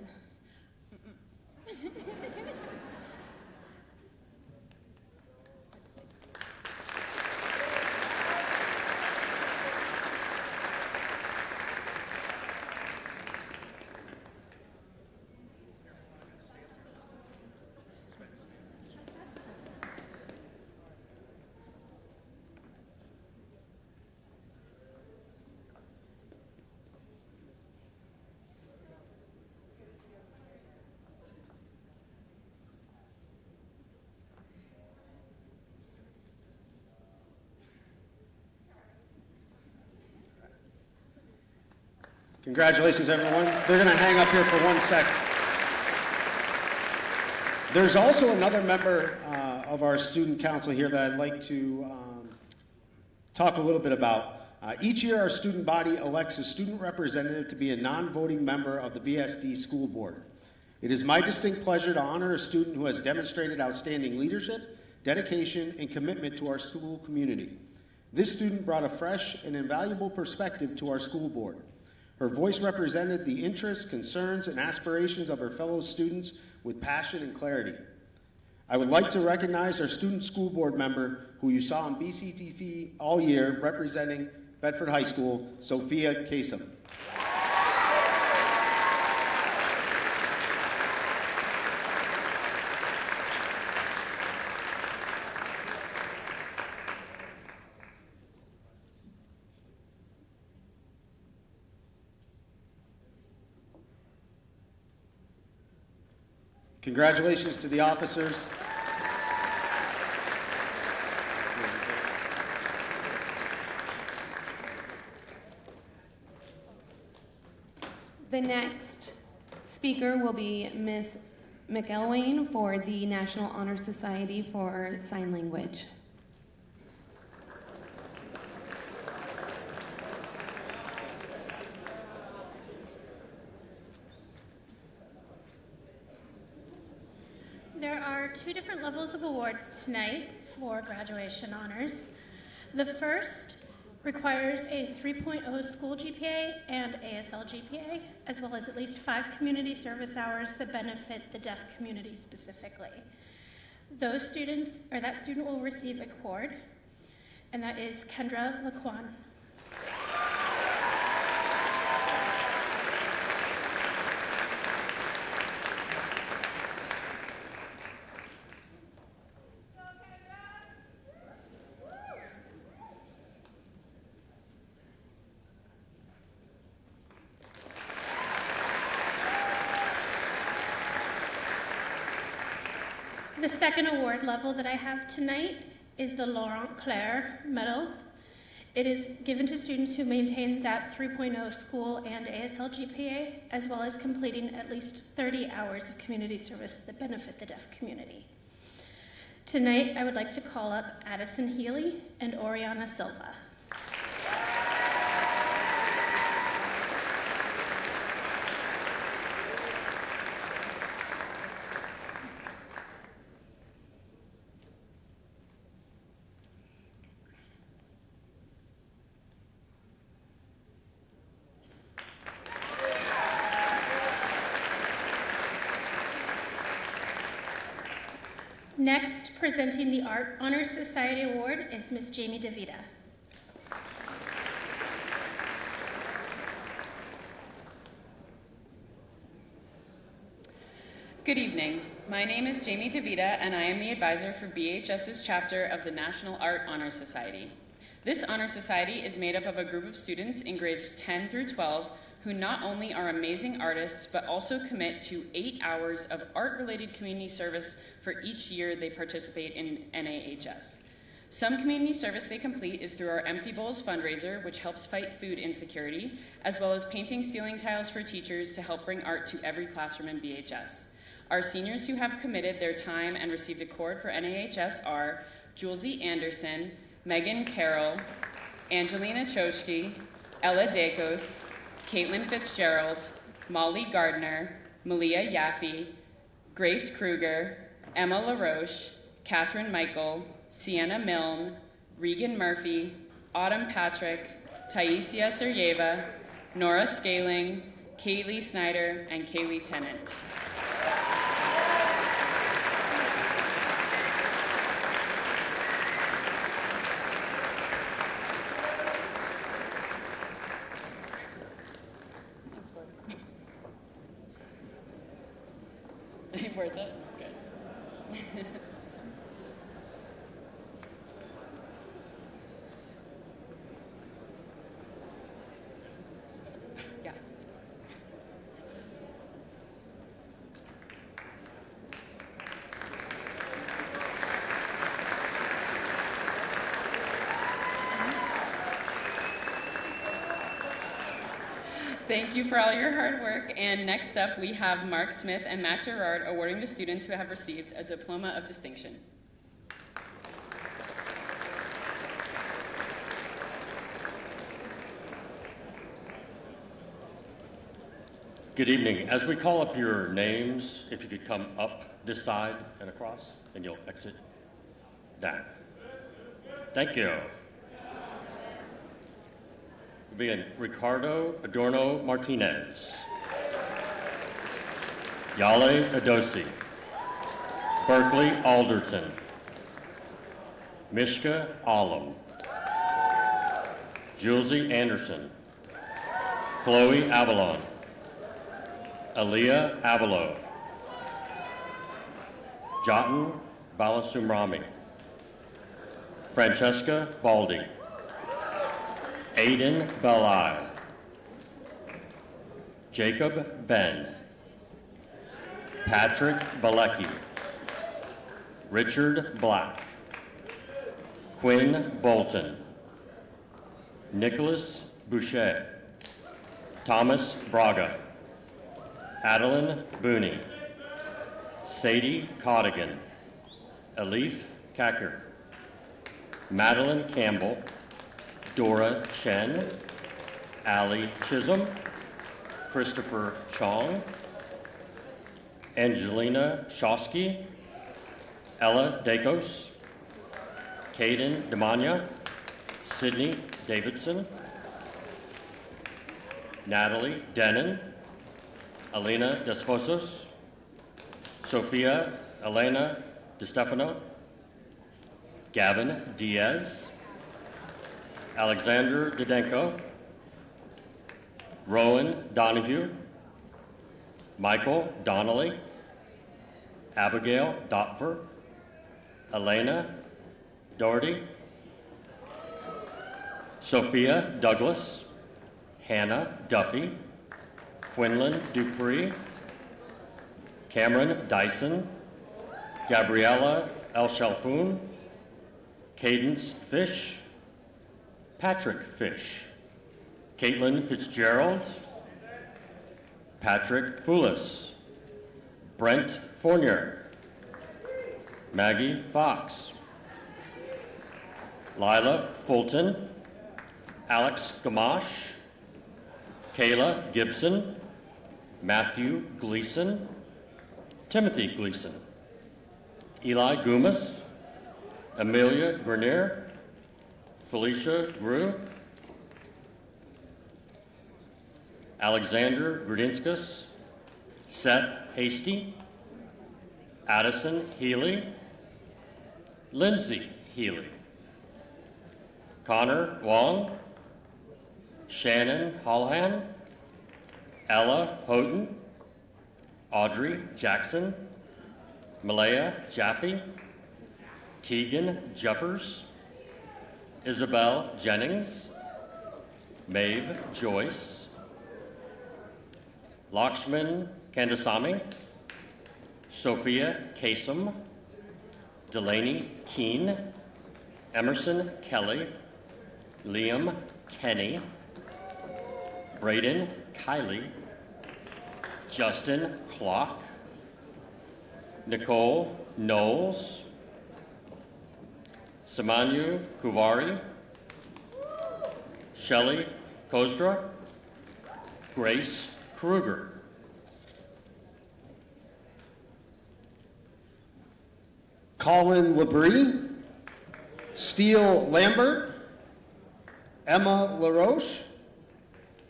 Congratulations, everyone. They're going to hang up here for 1 second. There's also another member of our student council here that I'd like to talk a little bit about. Each year, our student body elects a student representative to be a non-voting member of the BSD school board. It is my distinct pleasure to honor a student who has demonstrated outstanding leadership, dedication, and commitment to our school community. This student brought a fresh and invaluable perspective to our school board. Her voice represented the interests, concerns, and aspirations of her fellow students with passion and clarity. I would like to recognize our student school board member who you saw on BCTV all year representing Bedford High School, Sophia Kasem. Congratulations to the officers. The next speaker will be Miss McElwain for the National Honor Society for Sign Language. There are two different levels of awards tonight for graduation honors. The first requires a 3.0 school GPA and ASL GPA, as well as at least 5 community service hours that benefit the deaf community specifically. That student will receive a cord, and that is Kendra Laquan. The second award level that I have tonight is the Laurent Claire Medal. It is given to students who maintain that 3.0 school and ASL GPA, as well as completing at least 30 hours of community service that benefit the deaf community. Tonight, I would like to call up Addison Healy and Oriana Silva. Next, presenting the Art Honor Society Award is Miss Jamie DeVita. Good evening. My name is Jamie DeVita, and I am the advisor for BHS's chapter of the National Art Honor Society. This honor society is made up of a group of students in grades 10 through 12 who not only are amazing artists, but also commit to 8 hours of art-related community service for each year they participate in NAHS. Some community service they complete is through our Empty Bowls fundraiser, which helps fight food insecurity, as well as painting ceiling tiles for teachers to help bring art to every classroom in BHS. Our seniors who have committed their time and received a cord for NAHS are Julesy Anderson, Megan Carroll, Angelina Choshki, Ella Dacos, Caitlin Fitzgerald, Molly Gardner, Malia Yaffe, Grace Kruger, Emma LaRoche, Catherine Michael, Sienna Milne, Regan Murphy, Autumn Patrick, Taisia Seryeva, Nora Scaling, Kaylee Snyder, and Kaylee Tennant. Worth it? Good. Yeah. Thank you for all your hard work. And next up, we have Mark Smith and Matt Gerard awarding the students who have received a Diploma of Distinction. Good evening. As we call up your names, if you could come up this side and across, and you'll exit down. Thank you. Begin Ricardo Adorno Martinez, Yale Adosi, Berkeley Alderton, Mishka Alam, Julesy Anderson, Chloe Avalon, Aaliyah Avalo, Jatin Balasumrami, Francesca Baldi, Aiden Belai, Jacob Ben, Patrick Balecki, Richard Black, Quinn Bolton, Nicholas Boucher, Thomas Braga, Adeline Booney, Sadie Codigan, Elif Kacker, Madeline Campbell, Dora Chen, Allie Chisholm, Christopher Chong, Angelina Shosky, Ella Dacos, Caden Demanya, Sydney Davidson, Natalie Denon, Elena Desposos, Sophia Elena DeStefano, Gavin Diaz, Alexander Didenko, Rowan Donahue, Michael Donnelly, Abigail Dopfer, Elena Doherty, Sophia Douglas, Hannah Duffy, Quinlan Dupree, Cameron Dyson, Gabriella El Shalfoun, Cadence Fish, Patrick Fish, Caitlin Fitzgerald, Patrick Foulis, Brent Fournier, Maggie Fox, Lila Fulton, Alex Gamache, Kayla Gibson, Matthew Gleason, Timothy Gleason, Eli Gumas, Amelia Grenier, Felicia Grew, Alexander Grudinskas, Seth Hasty, Addison Healy, Lindsay Healy, Connor Wong, Shannon Holohan, Ella Houghton, Audrey Jackson, Malaya Jaffe, Tegan Jeffers, Isabel Jennings, Maeve Joyce, Lakshman Kandasamy, Sophia Kasem, Delaney Keene, Emerson Kelly, Liam Kenny, Braden Kiley, Justin Clock, Nicole Knowles, Samanyu Kuvari, Shelley Kozra, Grace Kruger. Colin Labrie, Steele Lambert, Emma LaRoche,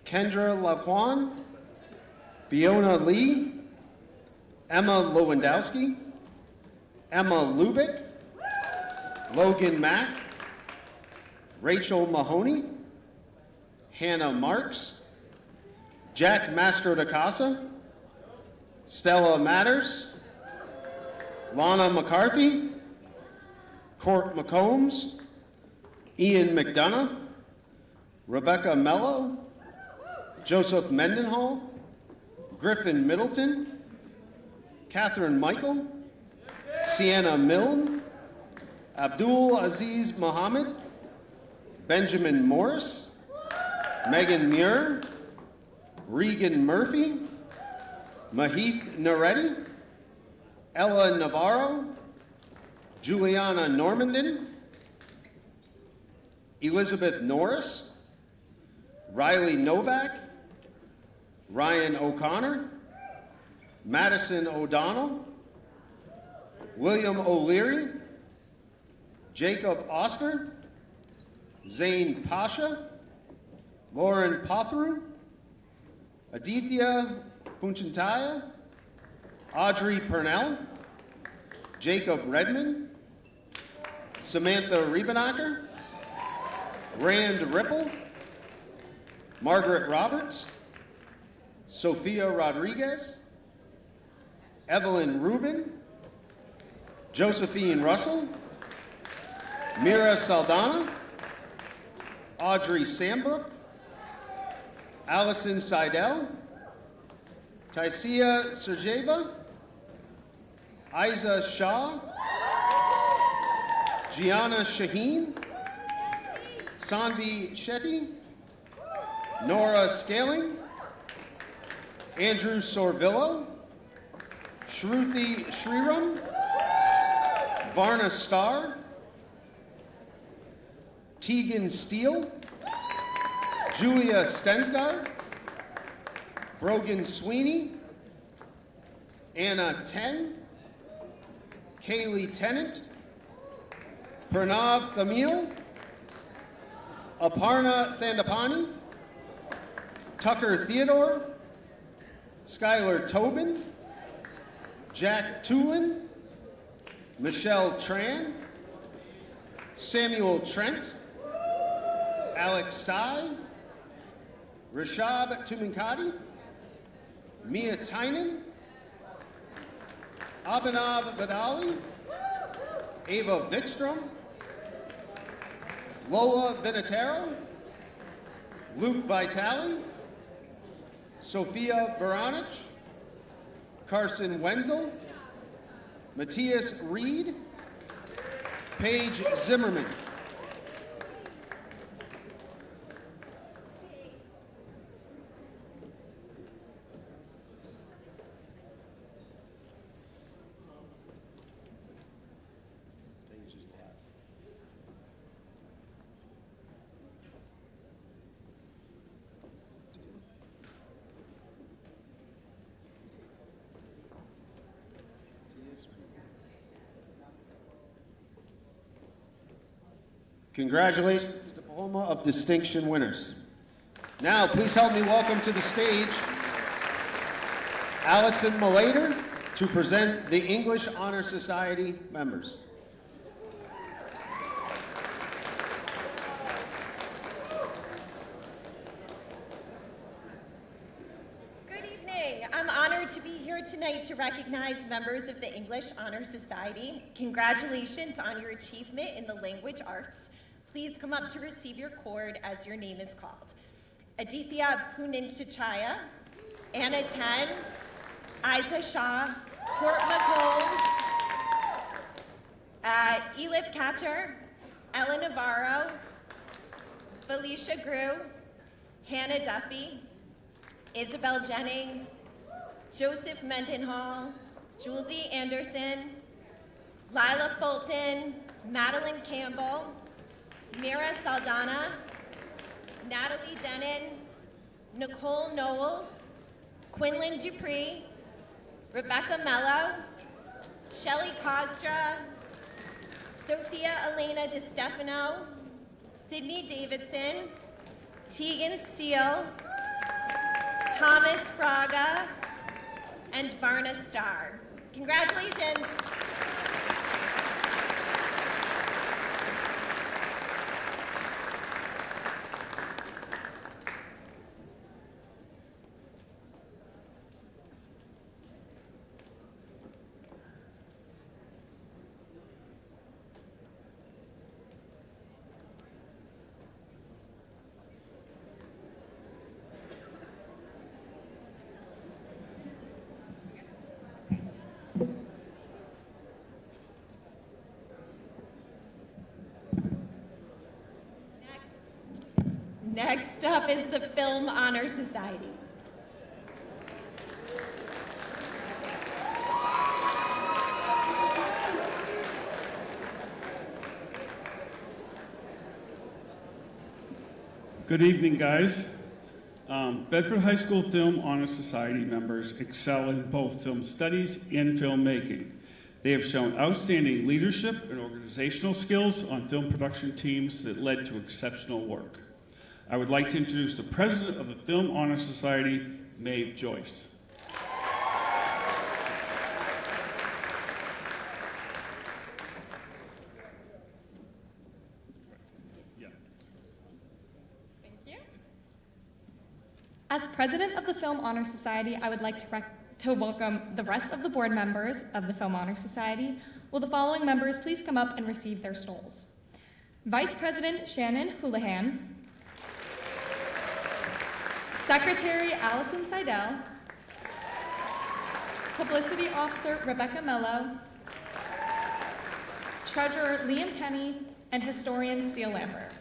Kendra Laquan, Fiona Lee, Emma Lewandowski, Emma Lubick, Logan Mack, Rachel Mahoney, Hannah Marks, Jack Mastro da Casa, Stella Matters, Lana McCarthy, Court McCombs, Ian McDonough, Rebecca Mello, Joseph Mendenhall, Griffin Middleton, Catherine Michael, Sienna Milne, Abdul Aziz Mohammed, Benjamin Morris, Megan Muir, Regan Murphy, Mahith Nareddy, Ella Navarro, Juliana Normandin, Elizabeth Norris, Riley Novak, Ryan O'Connor, Madison O'Donnell, William O'Leary, Jacob Oscar, Zane Pasha, Lauren Pothru, Aditya Punchantaya, Audrey Purnell, Jacob Redmond, Samantha Riebenacker, Rand Ripple, Margaret Roberts, Sophia Rodriguez, Evelyn Rubin, Josephine Russell, Mira Saldana, Audrey Sambrook, Allison Seidel, Taisia Sergeva, Isa Shah, Gianna Shaheen, Sanvi Shetty, Nora Scaling, Andrew Sorvillo, Shruti Shriram, Varna Starr, Tegan Steele, Julia Stensgaard, Brogan Sweeney, Anna Ten, Kaylee Tennant, Pranav Thamil, Aparna Thandapani, Tucker Theodore, Skylar Tobin, Jack Tulin, Michelle Tran, Samuel Trent, Alex Sai, Rashab Tuminkadi, Mia Tynan, Abhinav Badali, Ava Vikstrom, Lola Vinatero, Luke Vitale, Sophia Veronich, Carson Wenzel, Matthias Reed, Paige Zimmerman. Congratulations to the Diploma of Distinction winners. Now, please help me welcome to the stage Allison Malater to present the English Honor Society members. Good evening. I'm honored to be here tonight to recognize members of the English Honor Society. Congratulations on your achievement in the language arts. Please come up to receive your cord as your name is called. Aditya Puninchachaya, Anna Ten, Isa Shah, Court McCombs, Elif Catcher, Ella Navarro, Felicia Grew, Hannah Duffy, Isabel Jennings, Joseph Mendenhall, Julesy Anderson, Lila Fulton, Madeline Campbell, Mira Saldana, Natalie Denon, Nicole Knowles, Quinlan Dupree, Rebecca Mello, Shelley Kostra, Sophia Elena DiStefano, Sydney Davidson, Tegan Steele, Thomas Fraga, and Varna Starr. Congratulations. Next up is the Film Honor Society. Good evening, guys. Bedford High School Film Honor Society members excel in both film studies and filmmaking. They have shown outstanding leadership and organizational skills on film production teams that led to exceptional work. I would like to introduce the president of the Film Honor Society, Maeve Joyce. As president of the Film Honor Society, I would like to welcome the rest of the board members of the Film Honor Society. Will the following members please come up and receive their stoles? Vice President Shannon Houlihan, Secretary Allison Seidel, Publicity Officer Rebecca Mello, Treasurer Liam Kenny, and Historian Steele Lambert.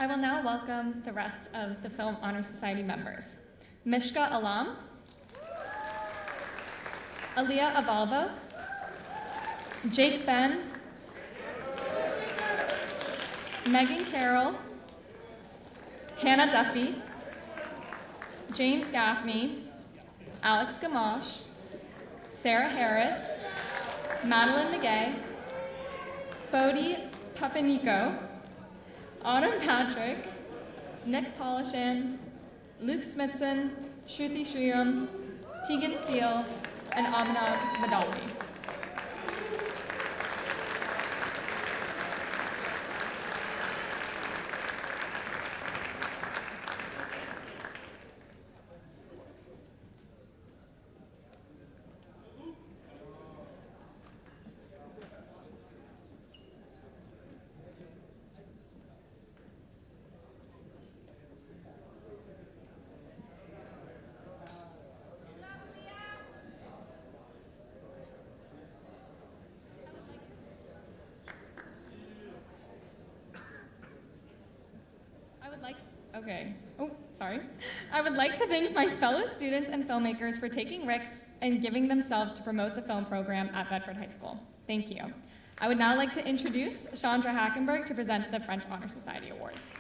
I will now welcome the rest of the Film Honor Society members. Mishka Alam, Aliyah Avalvo, Jake Ben, Megan Carroll, Hannah Duffy, James Gaffney, Alex Gamache, Sarah Harris, Madeline McGay, Fodi Papanico, Autumn Patrick, Nick Polishan, Luke Smithson, Shruti Sriram, Tegan Steele, and Aminav Madalvi. I would like to thank my fellow students and filmmakers for taking risks and giving themselves to promote the film program at Bedford High School. Thank you. I would now like to introduce Chandra Hackenberg to present the French Honor Society Awards.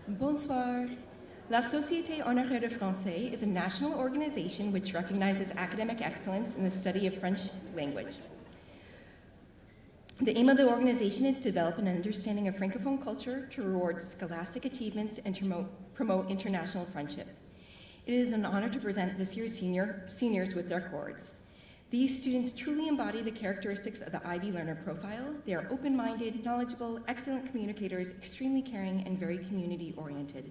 Bonsoir. La Société Honoraire de Français is a national organization which recognizes academic excellence in the study of French language. The aim of the organization is to develop an understanding of Francophone culture, to reward scholastic achievements, and to promote international friendship. It is an honor to present this year's seniors with their awards. These students truly embody the characteristics of the IB learner profile. They are open-minded, knowledgeable, excellent communicators, extremely caring, and very community-oriented.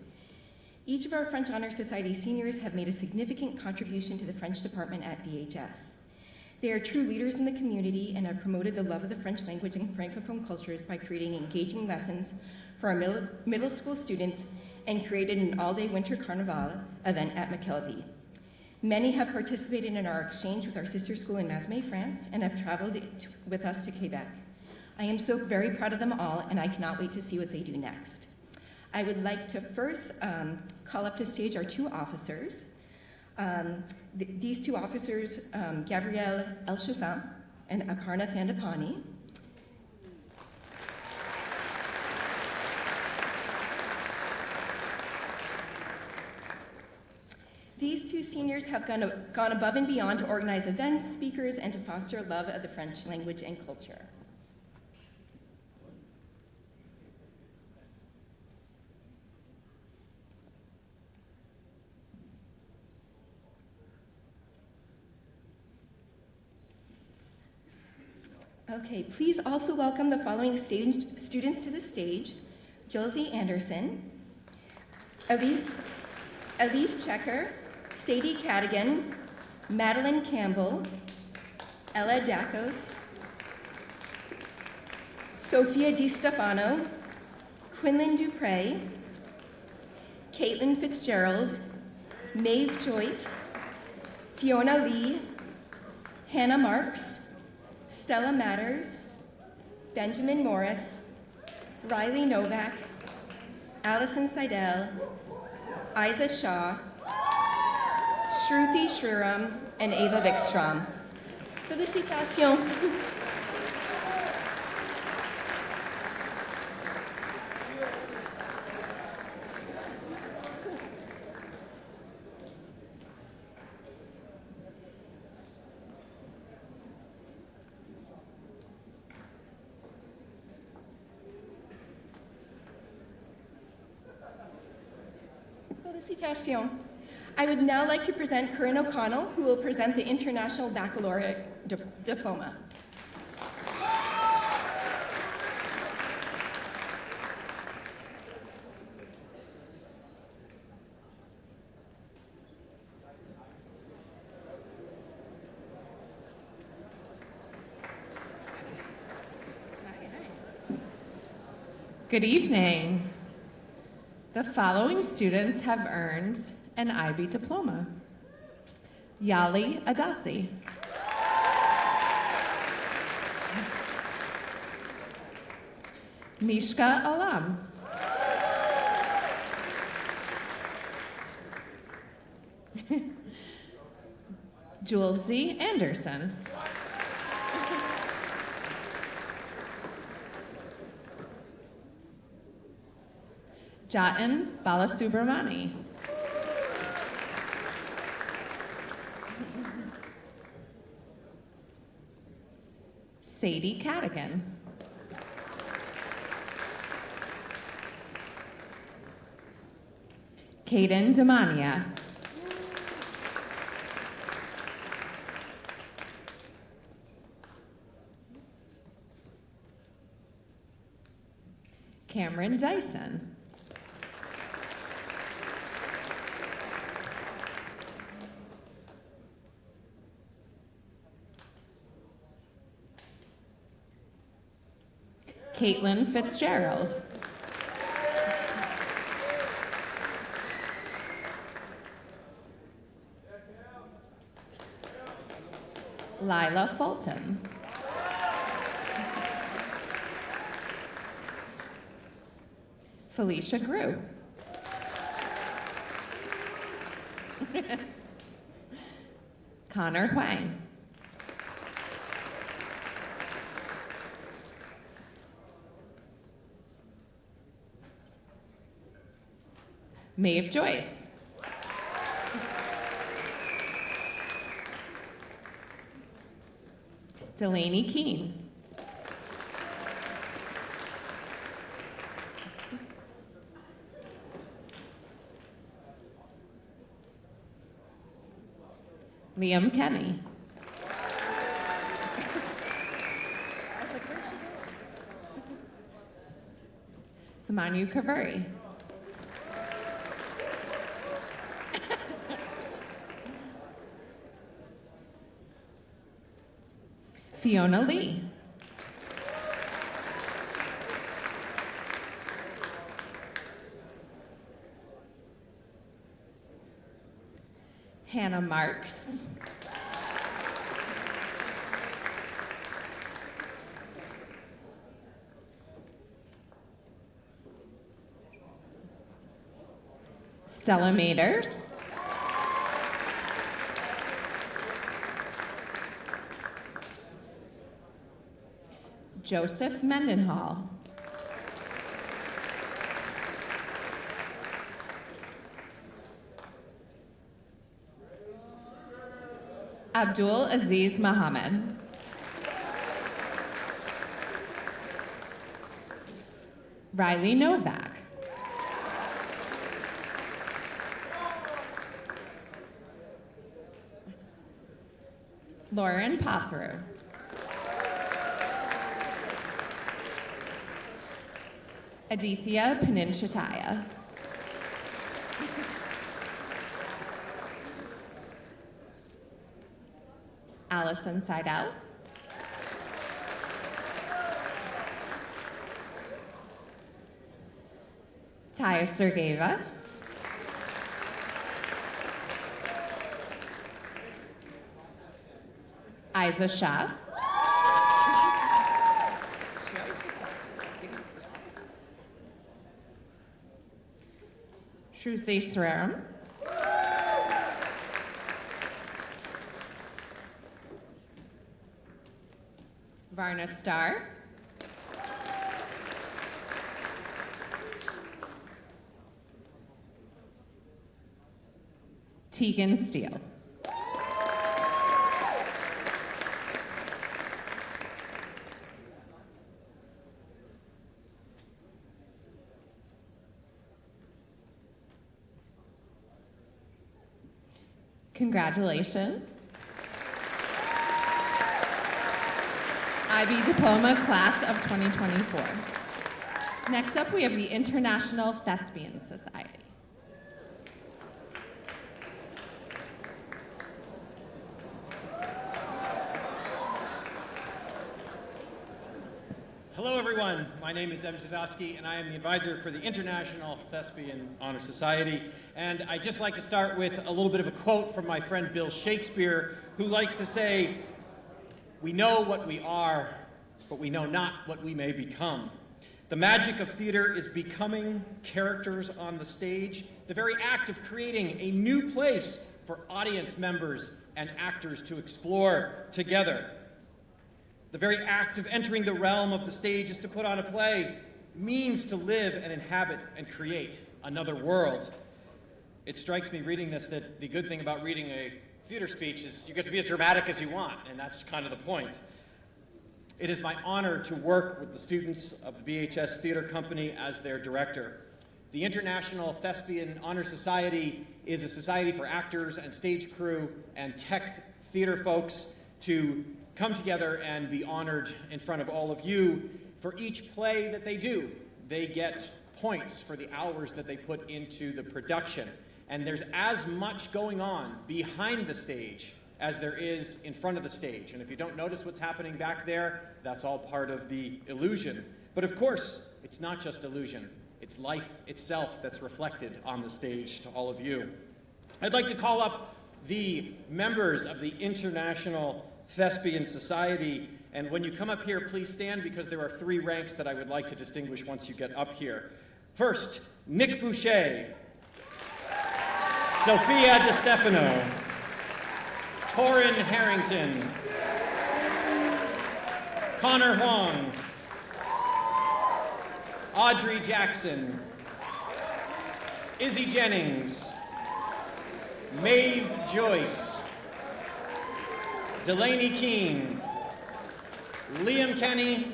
Each of our French Honor Society seniors have made a significant contribution to the French department at BHS. They are true leaders in the community and have promoted the love of the French language and Francophone cultures by creating engaging lessons for our middle school students and created an all-day winter carnival event at McKelvey. Many have participated in our exchange with our sister school in Masmé, France, and have traveled with us to Quebec. I am so very proud of them all, and I cannot wait to see what they do next. I would like to first call up to stage our two officers. These two officers, Gabrielle Elchefin and Aparna Thandapani. These two seniors have gone above and beyond to organize events, speakers, and to foster a love of the French language and culture. Okay, please also welcome the following students to the stage: Josie Anderson, Alif Checker, Sadie Cadigan, Madeline Campbell, Ella Dacos, Sophia Di Stefano, Quinlan Dupre, Caitlin Fitzgerald, Maeve Joyce, Fiona Lee, Hannah Marks, Stella Matters, Benjamin Morris, Riley Novak, Allison Seidel, Isa Shaw, Shruti Sriram, and Ava Vikstrom. Félicitations. Félicitations. I would now like to present Corinne O'Connell, who will present the International Baccalaureate Diploma. Good evening. The following students have earned an IB diploma. Yali Adasi. Mishka Alam. Julesy Anderson. Jatin Balasubramani. Sadie Cadigan. Caden Damania. Cameron Dyson. Caitlin Fitzgerald. Lila Fulton. Felicia Grew. Connor Huang. Maeve Joyce. Delaney Keene. Liam Kenny. Samanyu Kaveri. Fiona Lee. Hannah Marks. Stella Maters. Joseph Mendenhall. Abdul Aziz Mohammed. Riley Novak. Lauren Pothrow. Aditya Paninchataya. Allison Seidel. Taya Sergeva. Isa Shah. Shruti Sreram. Varna Starr. Tegan Steele. Congratulations. IB Diploma Class of 2024. Next up, we have the International Thespian Society. Hello, everyone. everyone. My name is Evan Chizowski, and I am the advisor for the International Thespian Honor Society. And I'd just like to start with a little bit of a quote from my friend Bill Shakespeare, who likes to say, "We know what we are, but we know not what we may become." The magic of theater is becoming characters on the stage, the very act of creating a new place for audience members and actors to explore together. The very act of entering the realm of the stage is to put on a play, means to live and inhabit and create another world. It strikes me reading this that the good thing about reading a theater speech is you get to be as dramatic as you want, and that's kind of the point. It is my honor to work with the students of the BHS Theater Company as their director. The International Thespian Honor Society is a society for actors and stage crew and tech theater folks to come together and be honored in front of all of you for each play that they do. They get points for the hours that they put into the production. And there's as much going on behind the stage as there is in front of the stage. And if you don't notice what's happening back there, that's all part of the illusion. But of course, it's not just illusion. It's life itself that's reflected on the stage to all of you. I'd like to call up the members of the International Thespian Society, and when you come up here, please stand, because there are 3 ranks that I would like to distinguish once you get up here. First, Nick Boucher, Sophia DeStefano, Torin Harrington, Connor Huang, Audrey Jackson, Izzy Jennings, Maeve Joyce, Delaney Keene, Liam Kenny,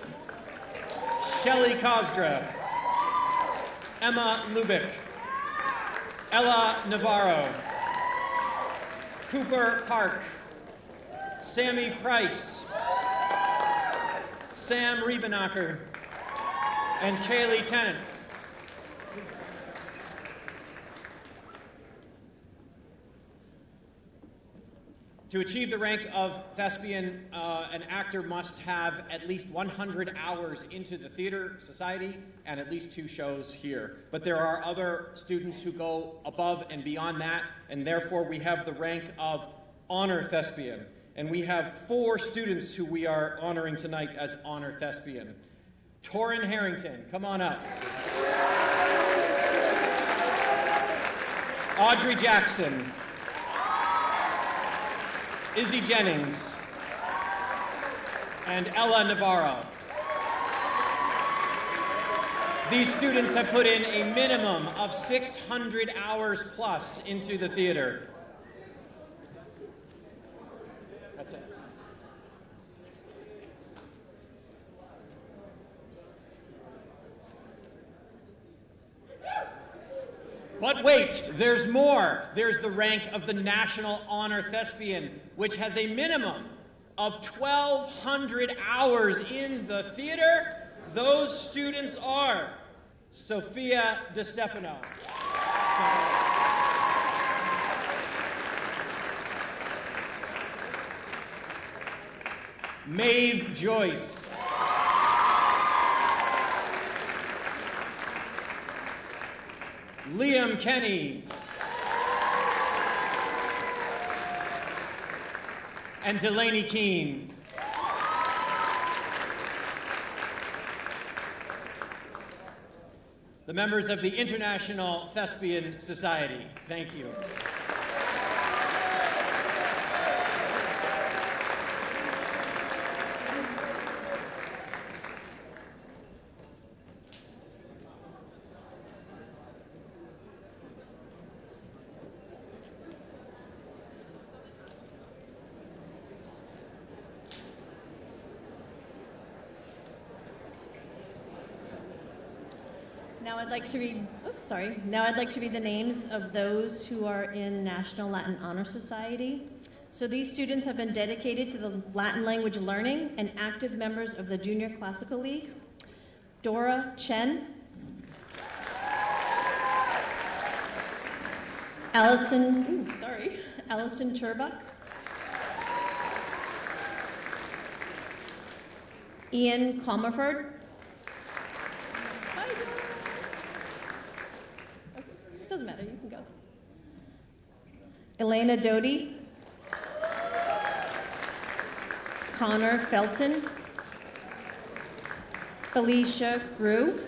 Shelley Kosdra, Emma Lubick, Ella Navarro, Cooper Park, Sammy Price, Sam Riebenacker, and Kaylee Tennant. To achieve the rank of thespian, an actor must have at least 100 hours into the theater society and at least 2 shows here. But there are other students who go above and beyond that, and therefore we have the rank of honor thespian. And we have 4 students who we are honoring tonight as honor thespian. Torin Harrington, come on up. Audrey Jackson, Izzy Jennings, and Ella Navarro. These students have put in a minimum of 600 hours plus into the theater. That's it. But wait, there's more. There's the rank of the National Honor Thespian, which has a minimum of 1,200 hours in the theater. Those students are Sophia DeStefano, Maeve Joyce, Liam Kenny, and Delaney Keene. The members of the International Thespian Society, thank you. Now I'd like to read the names of those who are in National Latin Honor Society. So these students have been dedicated to the Latin language learning and active members of the Junior Classical League. Dora Chen, Allison Cherbuck, Ian Comerford, Doesn't matter, you can go. Elena Doty. Connor Felton. Felicia Rue.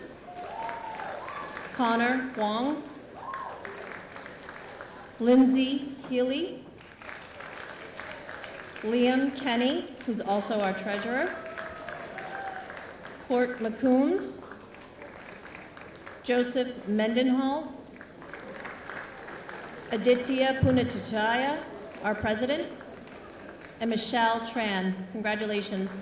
Connor Wong. Lindsay Healy. Liam Kenny, who's also our treasurer. Court McCombs. Joseph Mendenhall. Aditya Punachaya, our president. And Michelle Tran. Congratulations.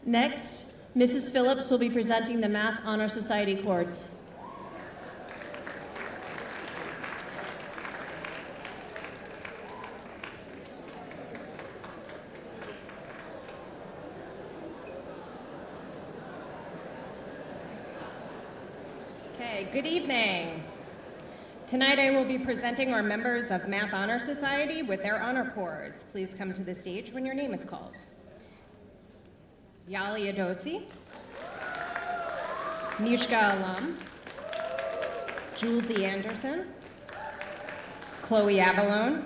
Next, Mrs. Phillips will be presenting the Math Honor Society cords. Okay, good evening. Tonight I will be presenting our members of Math Honor Society with their honor cords. Please come to the stage when your name is called. Yali Adosi, Mishka Alam, Julesy Anderson, Chloe Avalone,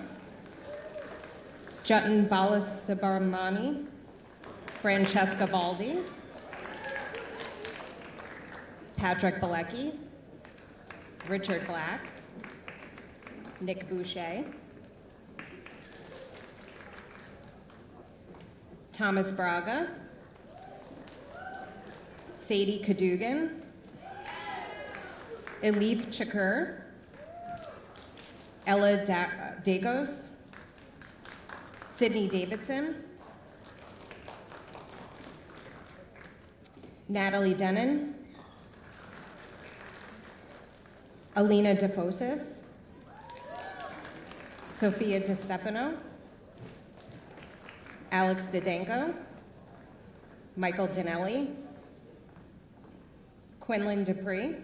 Jutin Balasubramani, Francesca Baldi, Patrick Bilecki, Richard Black, Nick Boucher, Thomas Braga, Sadie Cadogan, Elif Chakur, Ella Dagos, Sydney Davidson, Natalie Denon, Alina DeFosis, Sophia DeStefano, Alex Didenko, Michael Dinelli, Quinlan Dupree,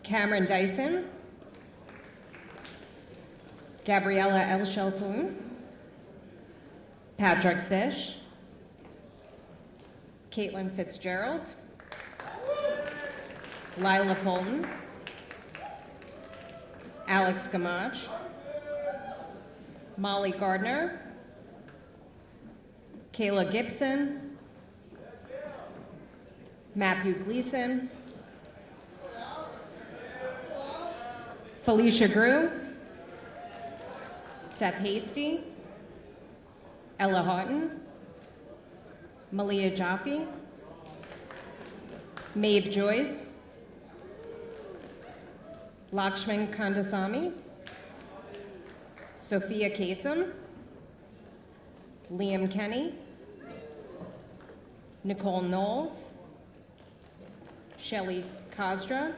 Cameron Dyson, Gabriella El Shelfoun, Patrick Fish, Caitlin Fitzgerald, Lila Fulton, Alex Gamache, Molly Gardner, Kayla Gibson, Matthew Gleason, Felicia Grew, Seth Hasty, Ella Houghton, Malia Jaffe, Maeve Joyce, Lakshman Kandasamy, Sophia Kasem, Liam Kenny, Nicole Knowles, Shelley Kosdra,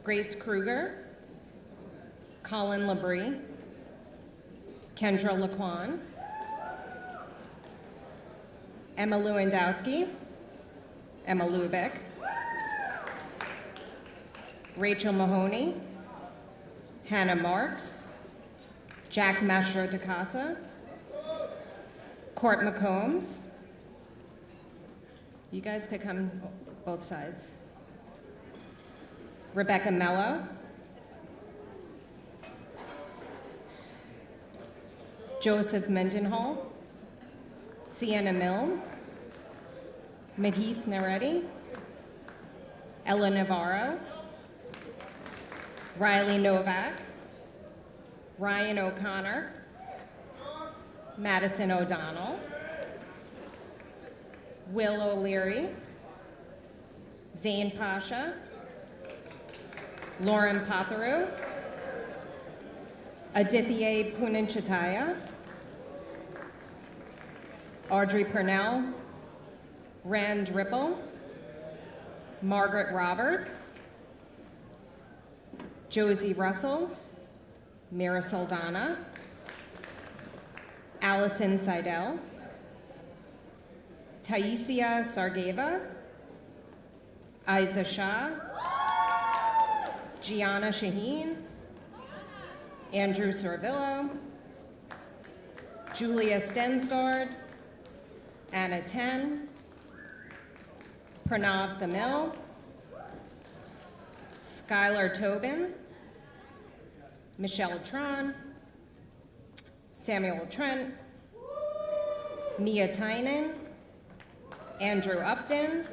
Grace Kruger, Colin Labrie, Kendra Laquan, Emma Lewandowski, Emma Lubick, Rachel Mahoney, Hannah Marks, Jack Mastro de Casa, Court McCombs. You guys could come both sides. Rebecca Mello, Joseph Mendenhall, Sienna Milne, Mahith Nareddy, Ella Navarro, Riley Novak, Ryan O'Connor, Madison O'Donnell, Will O'Leary, Zane Pasha, Lauren Patharu, Aditya Punanchataya, Audrey Purnell, Rand Ripple, Margaret Roberts, Josie Russell, Mira Saldana, Allison Seidel, Taisia Sargeva, Aiza Shah, Gianna Shaheen, Andrew Sorvillo, Julia Stensgaard, Anna Ten, Pranav Thamil, Skylar Tobin, Michelle Tron, Samuel Trent, Mia Tynan, Andrew Upton,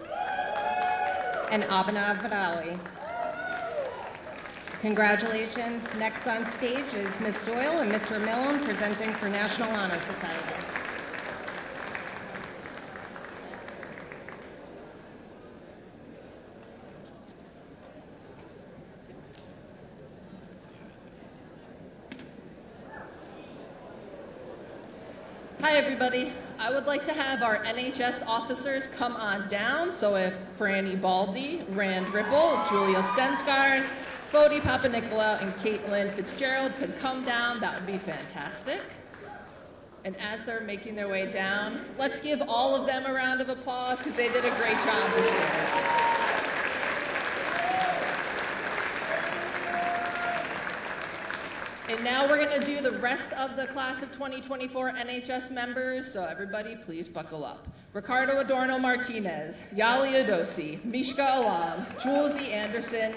and Abhinav Vidali. Congratulations. Next on stage is Ms. Doyle and Mr. Milne presenting for National Honor Society. Hi, everybody. I would like to have our NHS officers come on down. So if Franny Baldy, Rand Ripple, Julia Stensgaard, Bodie Papanicola, and Caitlin Fitzgerald could come down, that would be fantastic. And as they're making their way down, let's give all of them a round of applause because they did a great job this year. And now we're going to do the rest of the class of 2024 NHS members, so everybody please buckle up. Ricardo Adorno Martinez, Yali Adosi, Mishka Alam, Jules E. Anderson,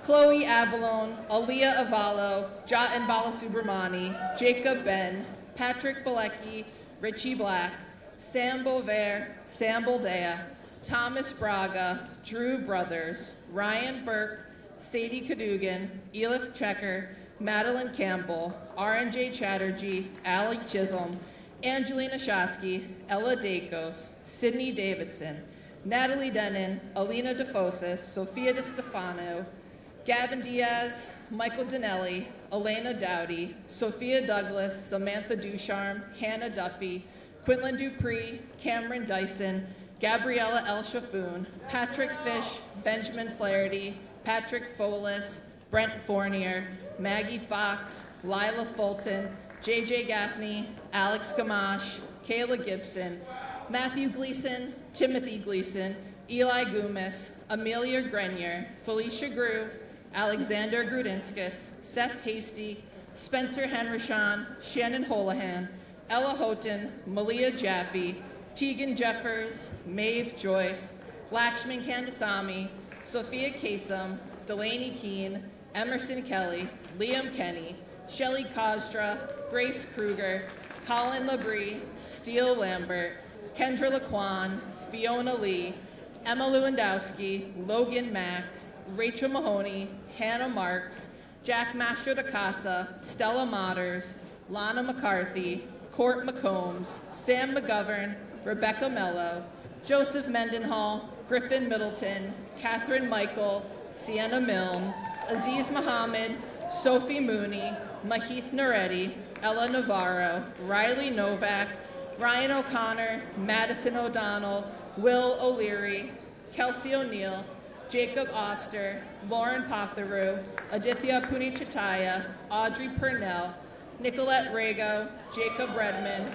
Chloe Avalon, Aaliyah Avalo, Jatin Balasubramani, Jacob Ben, Patrick Balecki, Richie Black, Sam Bover, Sam Boldea, Thomas Braga, Drew Brothers, Ryan Burke, Sadie Cadogan, Elif Checker, Madeline Campbell, R.N.J. Chatterjee, Allie Chisholm, Angelina Shasky, Ella Dacos, Sydney Davidson, Natalie Denon, Alina DeFosis, Sophia DeStefano, Gavin Diaz, Michael Dinelli, Elena Dowdy, Sophia Douglas, Samantha Ducharme, Hannah Duffy, Quinlan Dupree, Cameron Dyson, Gabriella El Shafoun, Patrick Fish, Benjamin Flaherty, Patrick Folis, Brent Fournier, Maggie Fox, Lila Fulton, JJ Gaffney, Alex Gamache, Kayla Gibson, Matthew Gleason, Timothy Gleason, Eli Gumis, Amelia Grenier, Felicia Grew, Alexander Grudinskis, Seth Hasty, Spencer Henrishon, Shannon Holohan, Ella Houghton, Malia Jaffe, Tegan Jeffers, Maeve Joyce, Lakshman Kandasamy, Sophia Kasem, Delaney Keene, Emerson Kelly, Liam Kenny, Shelley Kostra, Grace Kruger, Colin Labrie, Steele Lambert, Kendra Laquan, Fiona Lee, Emma Lewandowski, Logan Mack, Rachel Mahoney, Hannah Marks, Jack Mastro da Casa, Stella Motters, Lana McCarthy, Court McCombs, Sam McGovern, Rebecca Mello, Joseph Mendenhall, Griffin Middleton, Catherine Michael, Sienna Milne, Aziz Muhammad, Sophie Mooney, Mahith Nareddy, Ella Navarro, Riley Novak, Ryan O'Connor, Madison O'Donnell, Will O'Leary, Kelsey O'Neill, Jacob Oster, Lauren Potheru, Aditya Punichataya, Audrey Purnell, Nicolette Rago, Jacob Redman,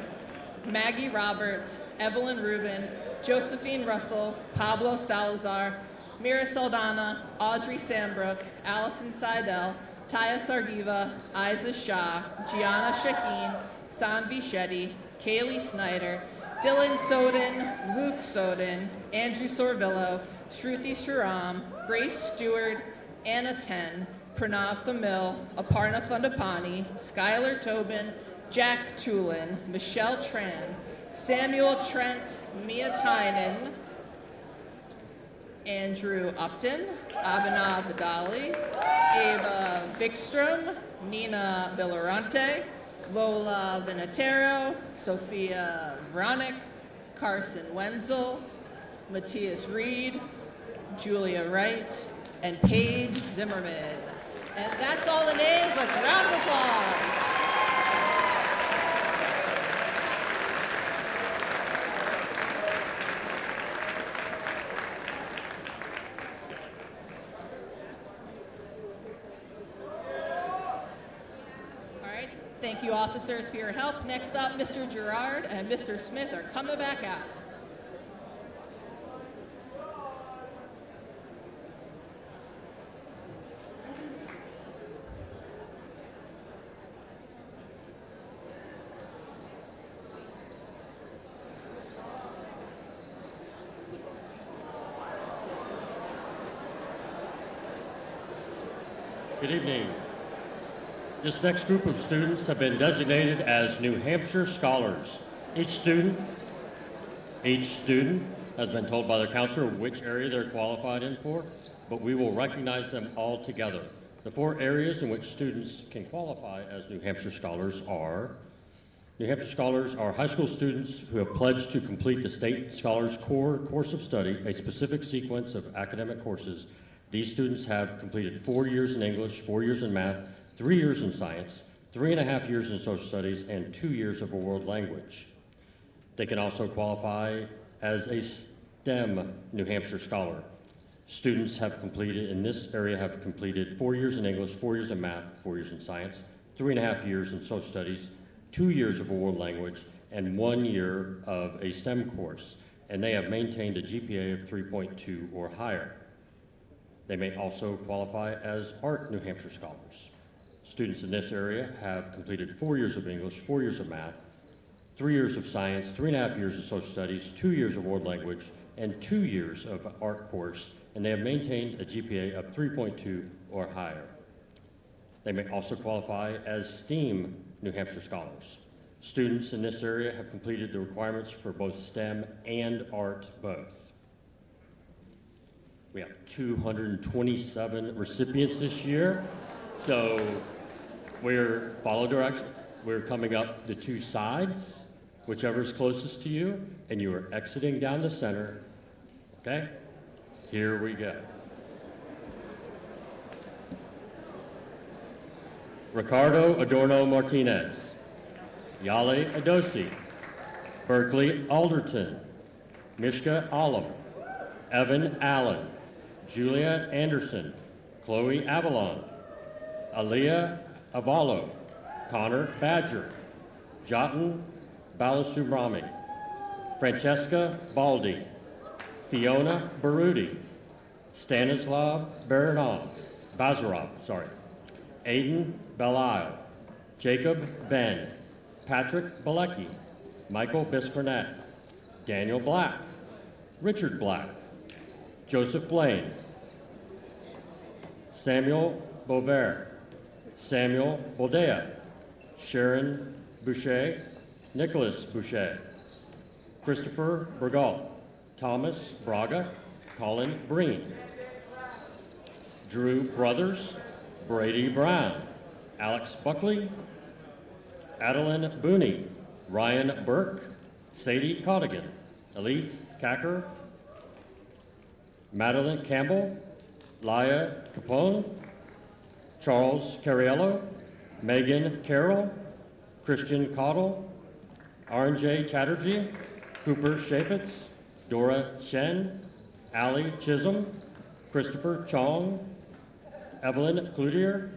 Maggie Roberts, Evelyn Rubin, Josephine Russell, Pablo Salazar, Mira Saldana, Audrey Sambrook, Allison Seidel, Taya Sargiva, Isa Shah, Gianna Shaheen, Sanvi Shetty, Kaylee Snyder, Dylan Soden, Luke Soden, Andrew Sorvillo, Shruti Sriram, Grace Stewart, Anna Ten, Pranav Thamil, Aparna Thundapani, Skylar Tobin, Jack Tulin, Michelle Tran, Samuel Trent, Mia Tynan, Andrew Upton, Abhinav Vidali, Ava Vikstrom, Nina Villarante, Lola Vinatero, Sophia Vronick, Carson Wenzel, Matthias Reed, Julia Wright, and Paige Zimmerman. And that's all the names. Let's round of applause. Thank you, officers, for your help. Next up, Mr. Gerard and Mr. Smith are coming back out. Good evening. This next group of students have been designated as New Hampshire Scholars. Each student has been told by their counselor which area they're qualified in for, but we will recognize them all together. The 4 areas in which students can qualify as New Hampshire Scholars are: New Hampshire Scholars are high school students who have pledged to complete the State Scholars Core course of study, a specific sequence of academic courses. These students have completed 4 years in English, 4 years in math, 3 years in science, 3.5 years in social studies, and 2 years of a world language. They can also qualify as a STEM New Hampshire Scholar. Students in this area have completed 4 years in English, 4 years in math, 4 years in science, 3.5 years in social studies, 2 years of a world language, and 1 year of a STEM course, and they have maintained a GPA of 3.2 or higher. They may also qualify as Art New Hampshire Scholars. Students in this area have completed 4 years of English, 4 years of math, 3 years of science, 3.5 years of social studies, 2 years of world language, and 2 years of art course, and they have maintained a GPA of 3.2 or higher. They may also qualify as STEAM New Hampshire Scholars. Students in this area have completed the requirements for both STEM and art both. We have 227 recipients this year, so we're follow direction. We're coming up the 2 sides, whichever is closest to you, and you are exiting down the center. Okay? Here we go. Ricardo Adorno Martinez, Yale Adosi, Berkeley Alderton, Mishka Alam, Evan Allen, Julia Anderson, Chloe Avalon, Aliyah Avalo, Connor Badger, Jatin Balasubramani, Francesca Baldi, Fiona Barudi, Stanislav Bazarov, Aiden Belisle, Jacob Ben, Patrick Balecki, Michael Biscarnett, Daniel Black, Richard Black, Joseph Blaine, Samuel Bover, Samuel Bodea, Sharon Boucher, Nicholas Boucher, Christopher Bergault, Thomas Braga, Colin Breen, Drew Brothers, Brady Brown, Alex Buckley, Adeline Booney, Ryan Burke, Sadie Cottigan, Elif Kacker, Madeline Campbell, Laya Capone, Charles Cariello, Megan Carroll, Christian Cottle, RJ Chatterjee, Cooper Shapitz, Dora Shen, Allie Chisholm, Christopher Chong, Evelyn Cloutier,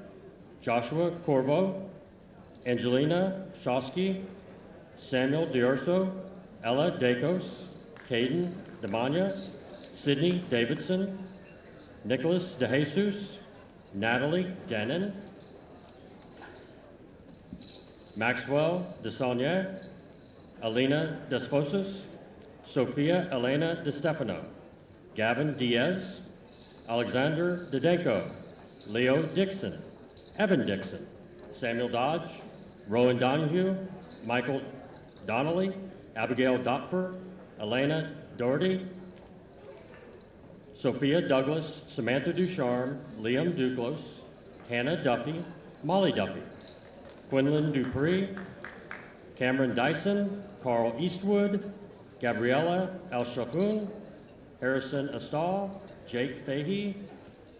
Joshua Corvo, Angelina Shosky, Samuel Diorso, Ella Dacos, Caden Demanya, Sydney Davidson, Nicholas DeJesus, Natalie Denon, Maxwell DeSaulnier, Alina Desposis, Sophia Elena DeStefano, Gavin Diaz, Alexander Didenko, Leo Dixon, Evan Dixon, Samuel Dodge, Rowan Donahue, Michael Donnelly, Abigail Dopfer, Elena Doherty, Sophia Douglas, Samantha Ducharme, Liam Duclos, Hannah Duffy, Molly Duffy, Quinlan Dupree, Cameron Dyson, Carl Eastwood, Gabriella El Shafoun, Harrison Astal, Jake Fahey,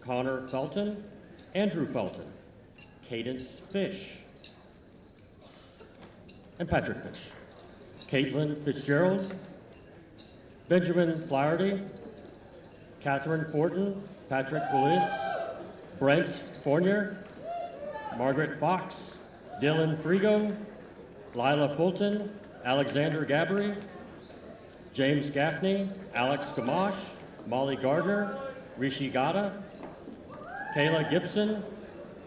Connor Felton, Andrew Felton, Cadence Fish, and Patrick Fish, Caitlin Fitzgerald, Benjamin Flaherty, Catherine Fortin, Patrick Willis, Brent Fournier, Margaret Fox, Dylan Frigo, Lila Fulton, Alexander Gabry, James Gaffney, Alex Gamache, Molly Gardner, Rishi Gata, Kayla Gibson,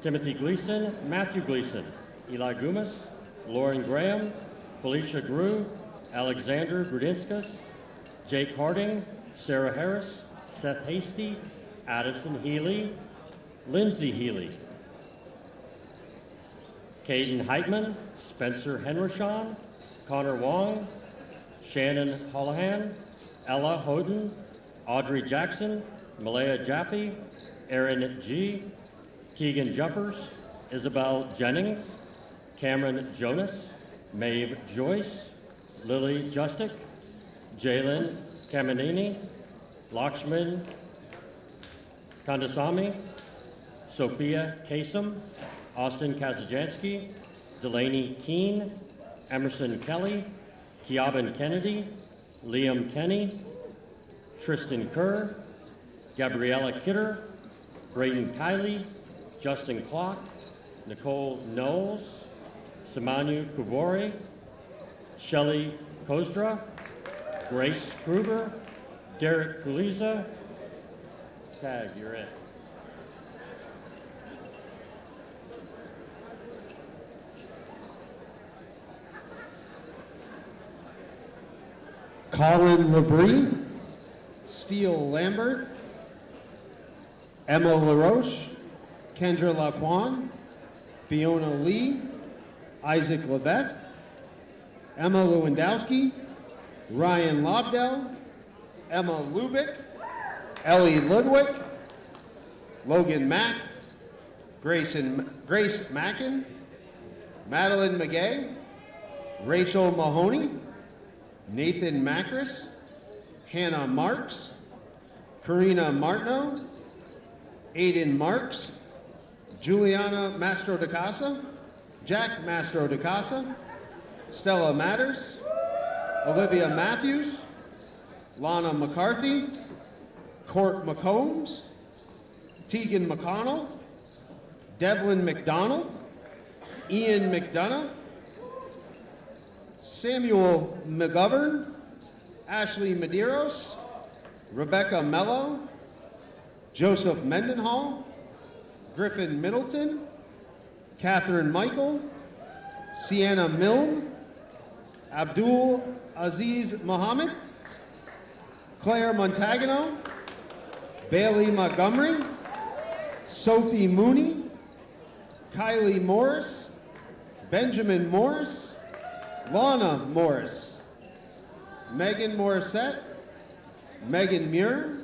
Timothy Gleason, Matthew Gleason, Eli Gumas, Lauren Graham, Felicia Grew, Alexander Grudinskas, Jake Harding, Sarah Harris, Seth Hasty, Addison Healy, Lindsay Healy, Caden Heitman, Spencer Henrishon, Connor Wong, Shannon Holohan, Ella Hoden, Audrey Jackson, Malaya Jaffe, Aaron G., Tegan Jeffers, Isabel Jennings, Cameron Jonas, Maeve Joyce, Lily Justick, Jalen Kamanini, Lakshman Kandasamy, Sophia Kasem, Austin Kazajansky, Delaney Keene, Emerson Kelly, Kiaban Kennedy, Liam Kenny, Tristan Kerr, Gabriella Kidder, Braden Kiley, Justin Clock, Nicole Knowles, Samanu Kubori, Shelley Kozdra, Grace Kruger, Derek Kuliza. Tag, you're it. Colin Labrie, Steele Lambert, Emma LaRoche, Kendra Laquan, Fiona Lee, Isaac Levette, Emma Lewandowski, Ryan Lobdell, Emma Lubick, Ellie Ludwig, Logan Mack, Grace Mackin, Madeline McGay, Rachel Mahoney, Nathan Macris, Hannah Marks, Karina Martineau, Aiden Marks, Juliana Mastro de Casa, Jack Mastro de Casa, Stella Matters, Olivia Matthews, Lana McCarthy, Court McCombs, Tegan McConnell, Devlin McDonald, Ian McDonough, Samuel McGovern, Ashley Medeiros, Rebecca Mello, Joseph Mendenhall, Griffin Middleton, Catherine Michael, Sienna Milne, Abdul Aziz Mohammed, Claire Montagano, Bailey Montgomery, Sophie Mooney, Kylie Morris, Benjamin Morris, Lana Morris, Megan Morissette, Megan Muir,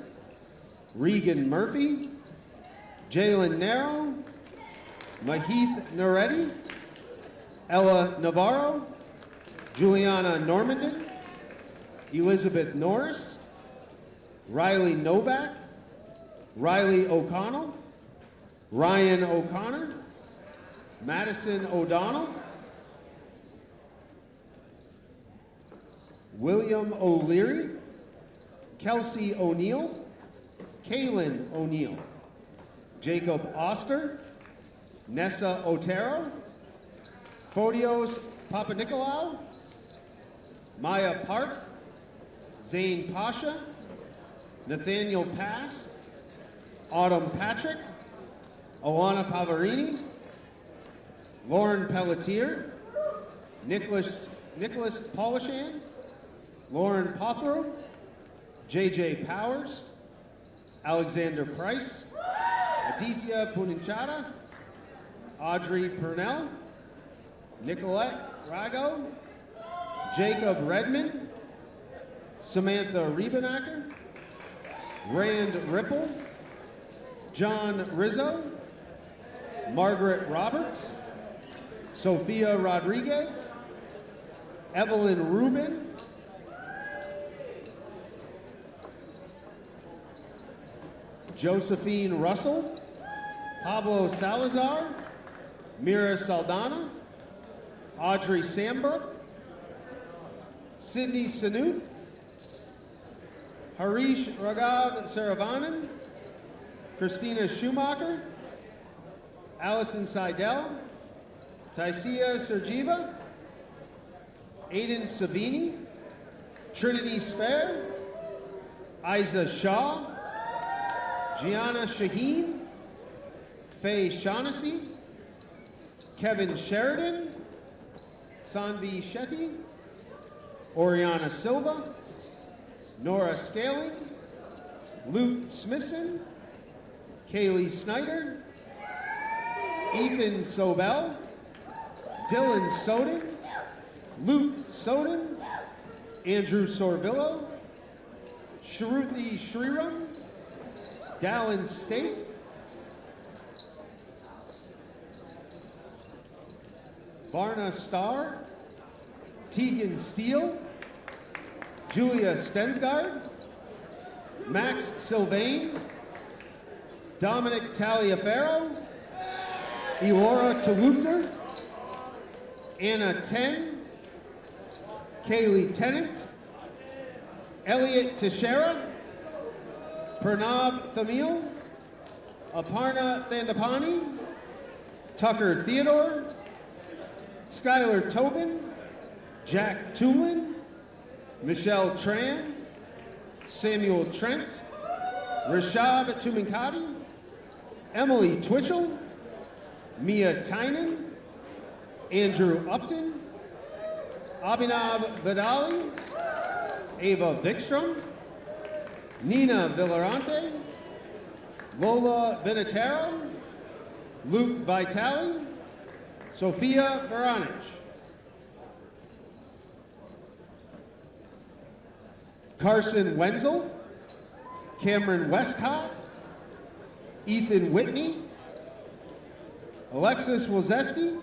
Regan Murphy, Jalen Narrow, Mahith Nareddy, Ella Navarro, Juliana Normandin, Elizabeth Norris, Riley Novak, Riley O'Connell, Ryan O'Connor, Madison O'Donnell, William O'Leary, Kelsey O'Neill, Kaylin O'Neill, Jacob Oster, Nessa Otero, Photios Papanikolaou, Maya Park, Zane Pasha, Nathaniel Pass, Autumn Patrick, Alana Pavarini, Lauren Pelletier, Nicholas Polishan, Lauren Pothrow, JJ Powers, Alexander Price, Aditya Puninchada, Audrey Purnell, Nicolette Rago, Jacob Redmond, Samantha Riebenacker, Rand Ripple, John Rizzo, Margaret Roberts, Sophia Rodriguez, Evelyn Rubin, Josephine Russell, Pablo Salazar, Mira Saldana, Audrey Sambrook, Sydney Sanu, Harish Raghav Saravanan, Christina Schumacher, Allison Seidel, Taisia Sergiva, Aiden Sabini, Trinity Spare, Isa Shaw, Gianna Shaheen, Faye Shaughnessy, Kevin Sheridan, Sanvi Shetty, Oriana Silva, Nora Scaling, Luke Smithson, Kaylee Snyder, Ethan Sobel, Dylan Soden, Luke Soden, Andrew Sorvillo, Shruti Shriram, Dallin State, Varna Starr, Tegan Steele, Julia Stensgaard, Max Sylvain, Dominic Taliaferro, Eora Tewuter, Anna Ten, Kaylee Tennant, Elliot Teixeira, Pranav Thamil, Aparna Thandapani, Tucker Theodore, Skylar Tobin, Jack Tulin, Michelle Tran, Samuel Trent, Rashab Tuminkati, Emily Twitchell, Mia Tynan, Andrew Upton, Abhinav Vidali, Ava Vikstrom, Nina Villarante, Lola Benatero, Luke Vitale, Sophia Veronich. Carson Wenzel, Cameron Westcott, Ethan Whitney, Alexis Wozeski,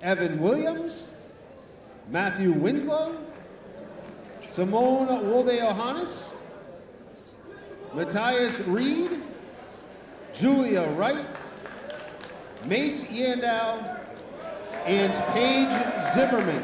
Evan Williams, Matthew Winslow, Simone Wolde-Johannes, Matthias Reed, Julia Wright, Mace Yandow, and Paige Zimmerman.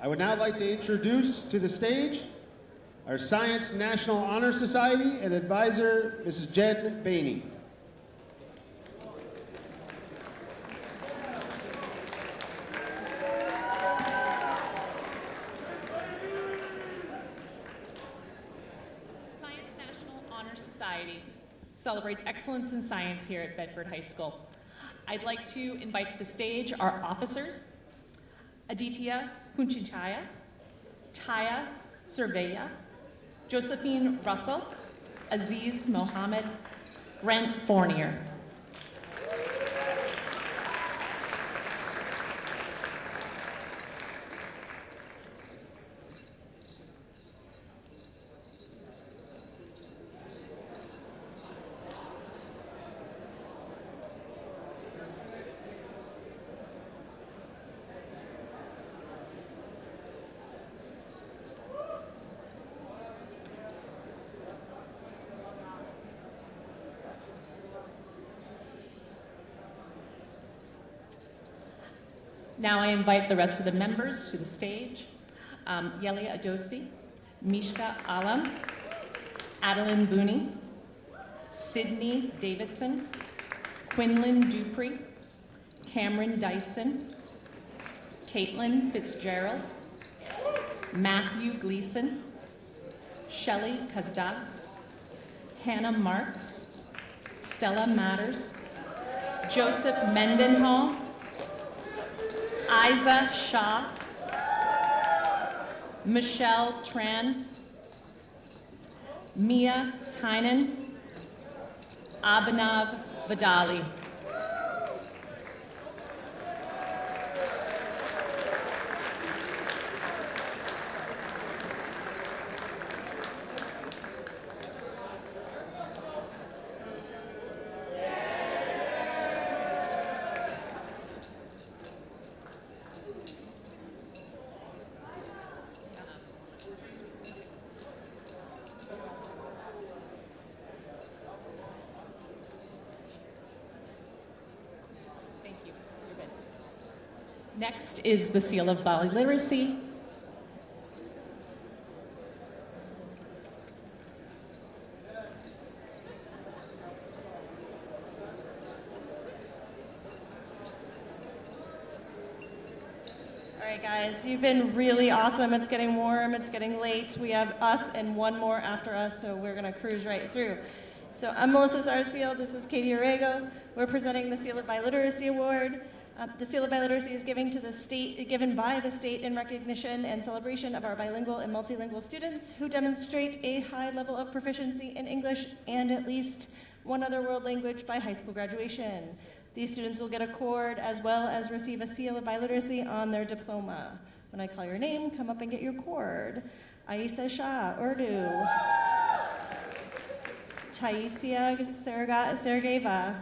I would now like to introduce to the stage our Science National Honor Society and advisor, Mrs. Jen Bainey. Science National Honor Society celebrates excellence in science here at Bedford High School. I'd like to invite to the stage our officers, Aditya Punchichaya, Taya Surveya, Josephine Russell, Aziz Mohammed, Brent Fournier. Now I invite the rest of the members to the stage. Yelia Adosi, Mishka Alam, Adeline Booney, Sydney Davidson, Quinlan Dupree, Cameron Dyson, Caitlin Fitzgerald, Matthew Gleason, Shelley Kazda, Hannah Marks, Stella Matters, Joseph Mendenhall, Isa Shah, Michelle Tran, Mia Tynan, Abhinav Vidali. Next is the Seal of Biliteracy. right, guys, you've been really awesome. It's getting warm, it's getting late. We have us and one more after us, so we're gonna cruise right through. So I'm Melissa Sarsfield, this is Katie Orego. We're presenting the Seal of Biliteracy Award. The Seal of Biliteracy is given by the state in recognition and celebration of our bilingual and multilingual students who demonstrate a high level of proficiency in English and at least one other world language by high school graduation. These students will get a cord as well as receive a Seal of Biliteracy on their diploma. When I call your name, come up and get your cord. Aisa Shah, Urdu. Taisia Sergeyeva,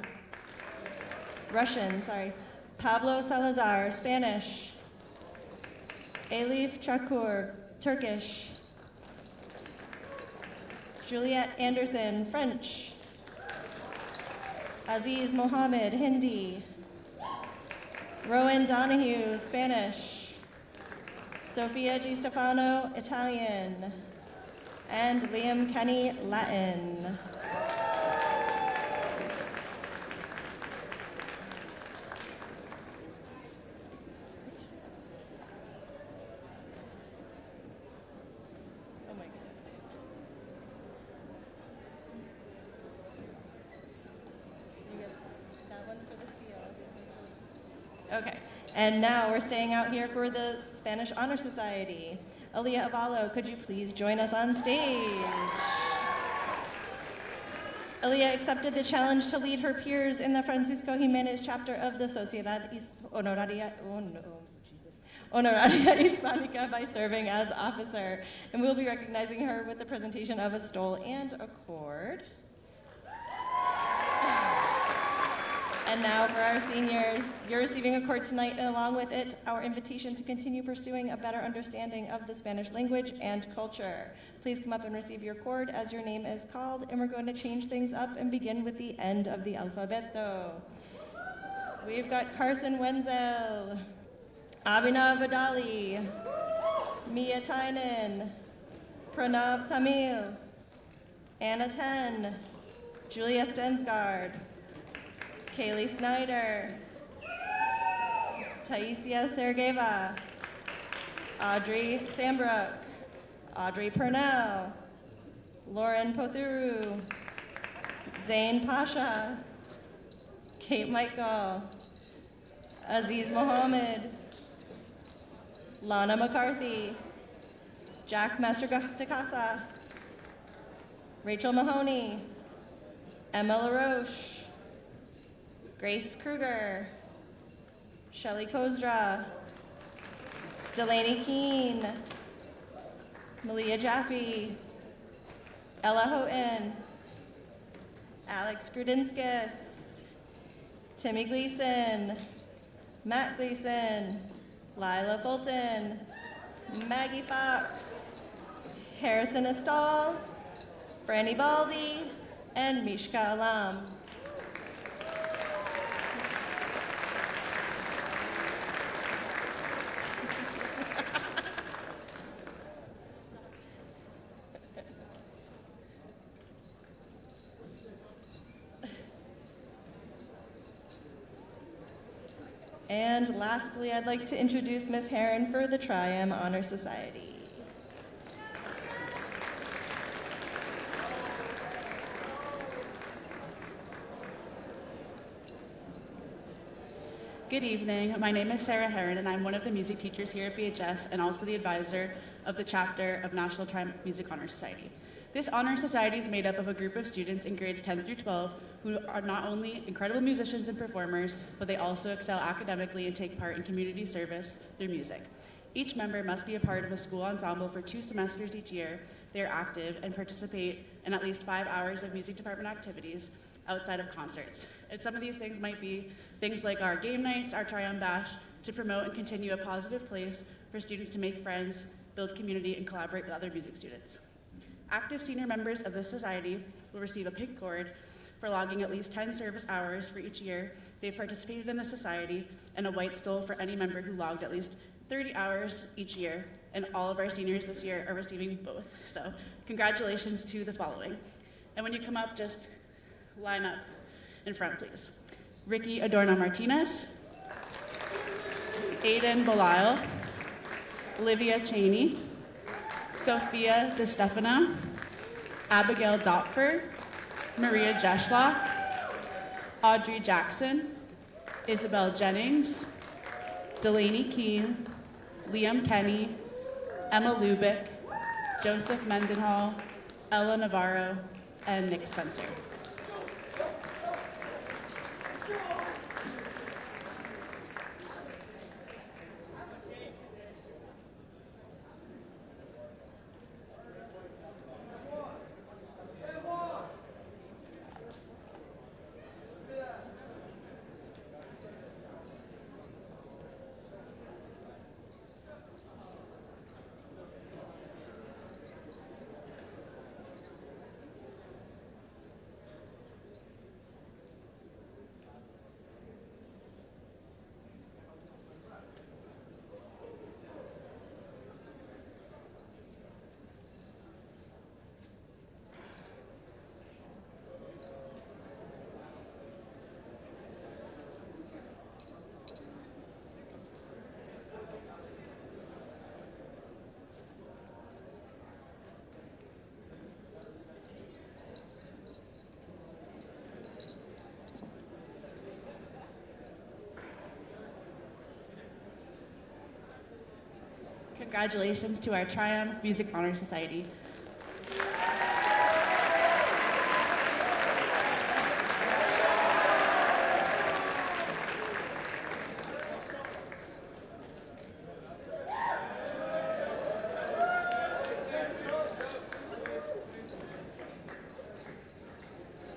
Russian, sorry. Pablo Salazar, Spanish. Elif Chakur, Turkish. Juliette Anderson, French. Aziz Mohammed, Hindi. Rowan Donahue, Spanish. Sofia Di Stefano, Italian. And Liam Kenny, Latin. Okay, and now we're staying out here for the Spanish Honor Society. Aaliyah Avalo, could you please join us on stage? Aaliyah accepted the challenge to lead her peers in the Francisco Jimenez chapter of the Sociedad Honoraria Hispanica by serving as officer. And we'll be recognizing her with the presentation of a stole and a cord. And now for our seniors, you're receiving a cord tonight, and along with it, our invitation to continue pursuing a better understanding of the Spanish language and culture. Please come up and receive your cord as your name is called, and we're going to change things up and begin with the end of the alphabeto. We've got Carson Wenzel, Abhinav Vadali, Mia Tynan, Pranav Tamil, Anna Ten, Julia Stensgaard, Kaylee Snyder, Taisia Sergeyeva, Audrey Sambrook, Audrey Purnell, Lauren Pothuru, Zain Pasha, Kate Michael, Aziz Mohammed, Lana McCarthy, Jack Mastercasa, Rachel Mahoney, Emma LaRoche, Grace Kruger, Shelley Kozdra, Delaney Keene, Malia Jaffe, Ella Houghton, Alex Grudinskis, Timmy Gleason, Matt Gleason, Lila Fulton, Maggie Fox, Harrison Estal, Franny Baldy, and Mishka Alam. And lastly, I'd like to introduce Ms. Heron for the Tri-M Honor Society. Good evening. My name is Sarah Heron, and I'm one of the music teachers here at BHS and also the advisor of the chapter of National Tri Music Honor Society. This honor society is made up of a group of students in grades 10 through 12 who are not only incredible musicians and performers, but they also excel academically and take part in community service through music. Each member must be a part of a school ensemble for 2 semesters each year. They are active and participate in at least 5 hours of music department activities outside of concerts. And some of these things might be things like our game nights, our Tri-M Bash, to promote and continue a positive place for students to make friends, build community, and collaborate with other music students. Active senior members of this society will receive a pink cord for logging at least 10 service hours for each year they've participated in the society, and a white stole for any member who logged at least 30 hours each year, and all of our seniors this year are receiving both. So congratulations to the following. And when you come up, just line up in front, please. Ricky Adorno Martinez, Aiden Belisle, Olivia Cheney, Sophia DeStefano, Abigail Dopfer, Maria Jeschlock, Audrey Jackson, Isabel Jennings, Delaney Keene, Liam Kenny, Emma Lubick, Joseph Mendenhall, Ella Navarro, and Nick Spencer. Congratulations to our Triumph Music Honor Society.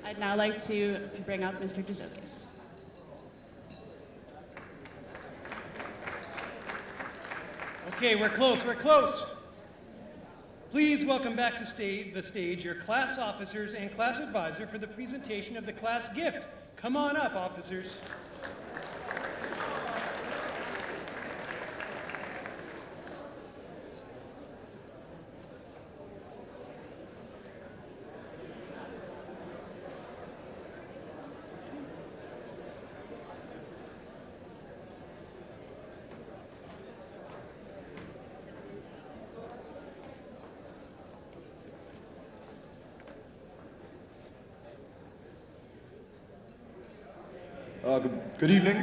I'd now like to bring up Mr. Dzokis. Okay, we're close, we're close. Please welcome back to the stage your class officers and class advisor for the presentation of the class gift. Come on up, officers. Good evening.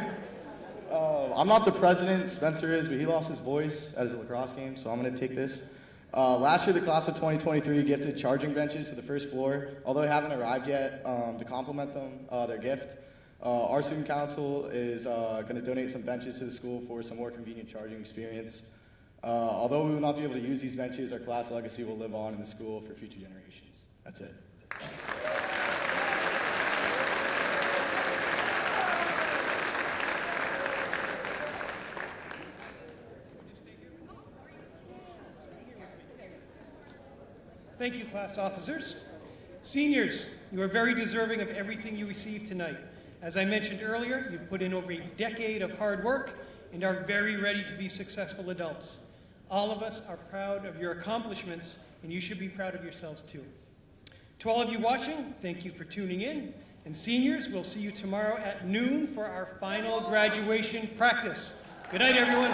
I'm not the president, Spencer is, but he lost his voice at his lacrosse game, so I'm going to take this. Last year, the class of 2023 gifted charging benches to the first floor. Although they haven't arrived yet, to compliment them, their gift, our student council is going to donate some benches to the school for some more convenient charging experience. Although we will not be able to use these benches, our class legacy will live on in the school for future generations. That's it. Thank you, class officers. Seniors, you are very deserving of everything you received tonight. As I mentioned earlier, you've put in over a decade of hard work and are very ready to be successful adults. All of us are proud of your accomplishments, and you should be proud of yourselves too. To all of you watching, thank you for tuning in. And seniors, we'll see you tomorrow at noon for our final graduation practice. Good night, everyone.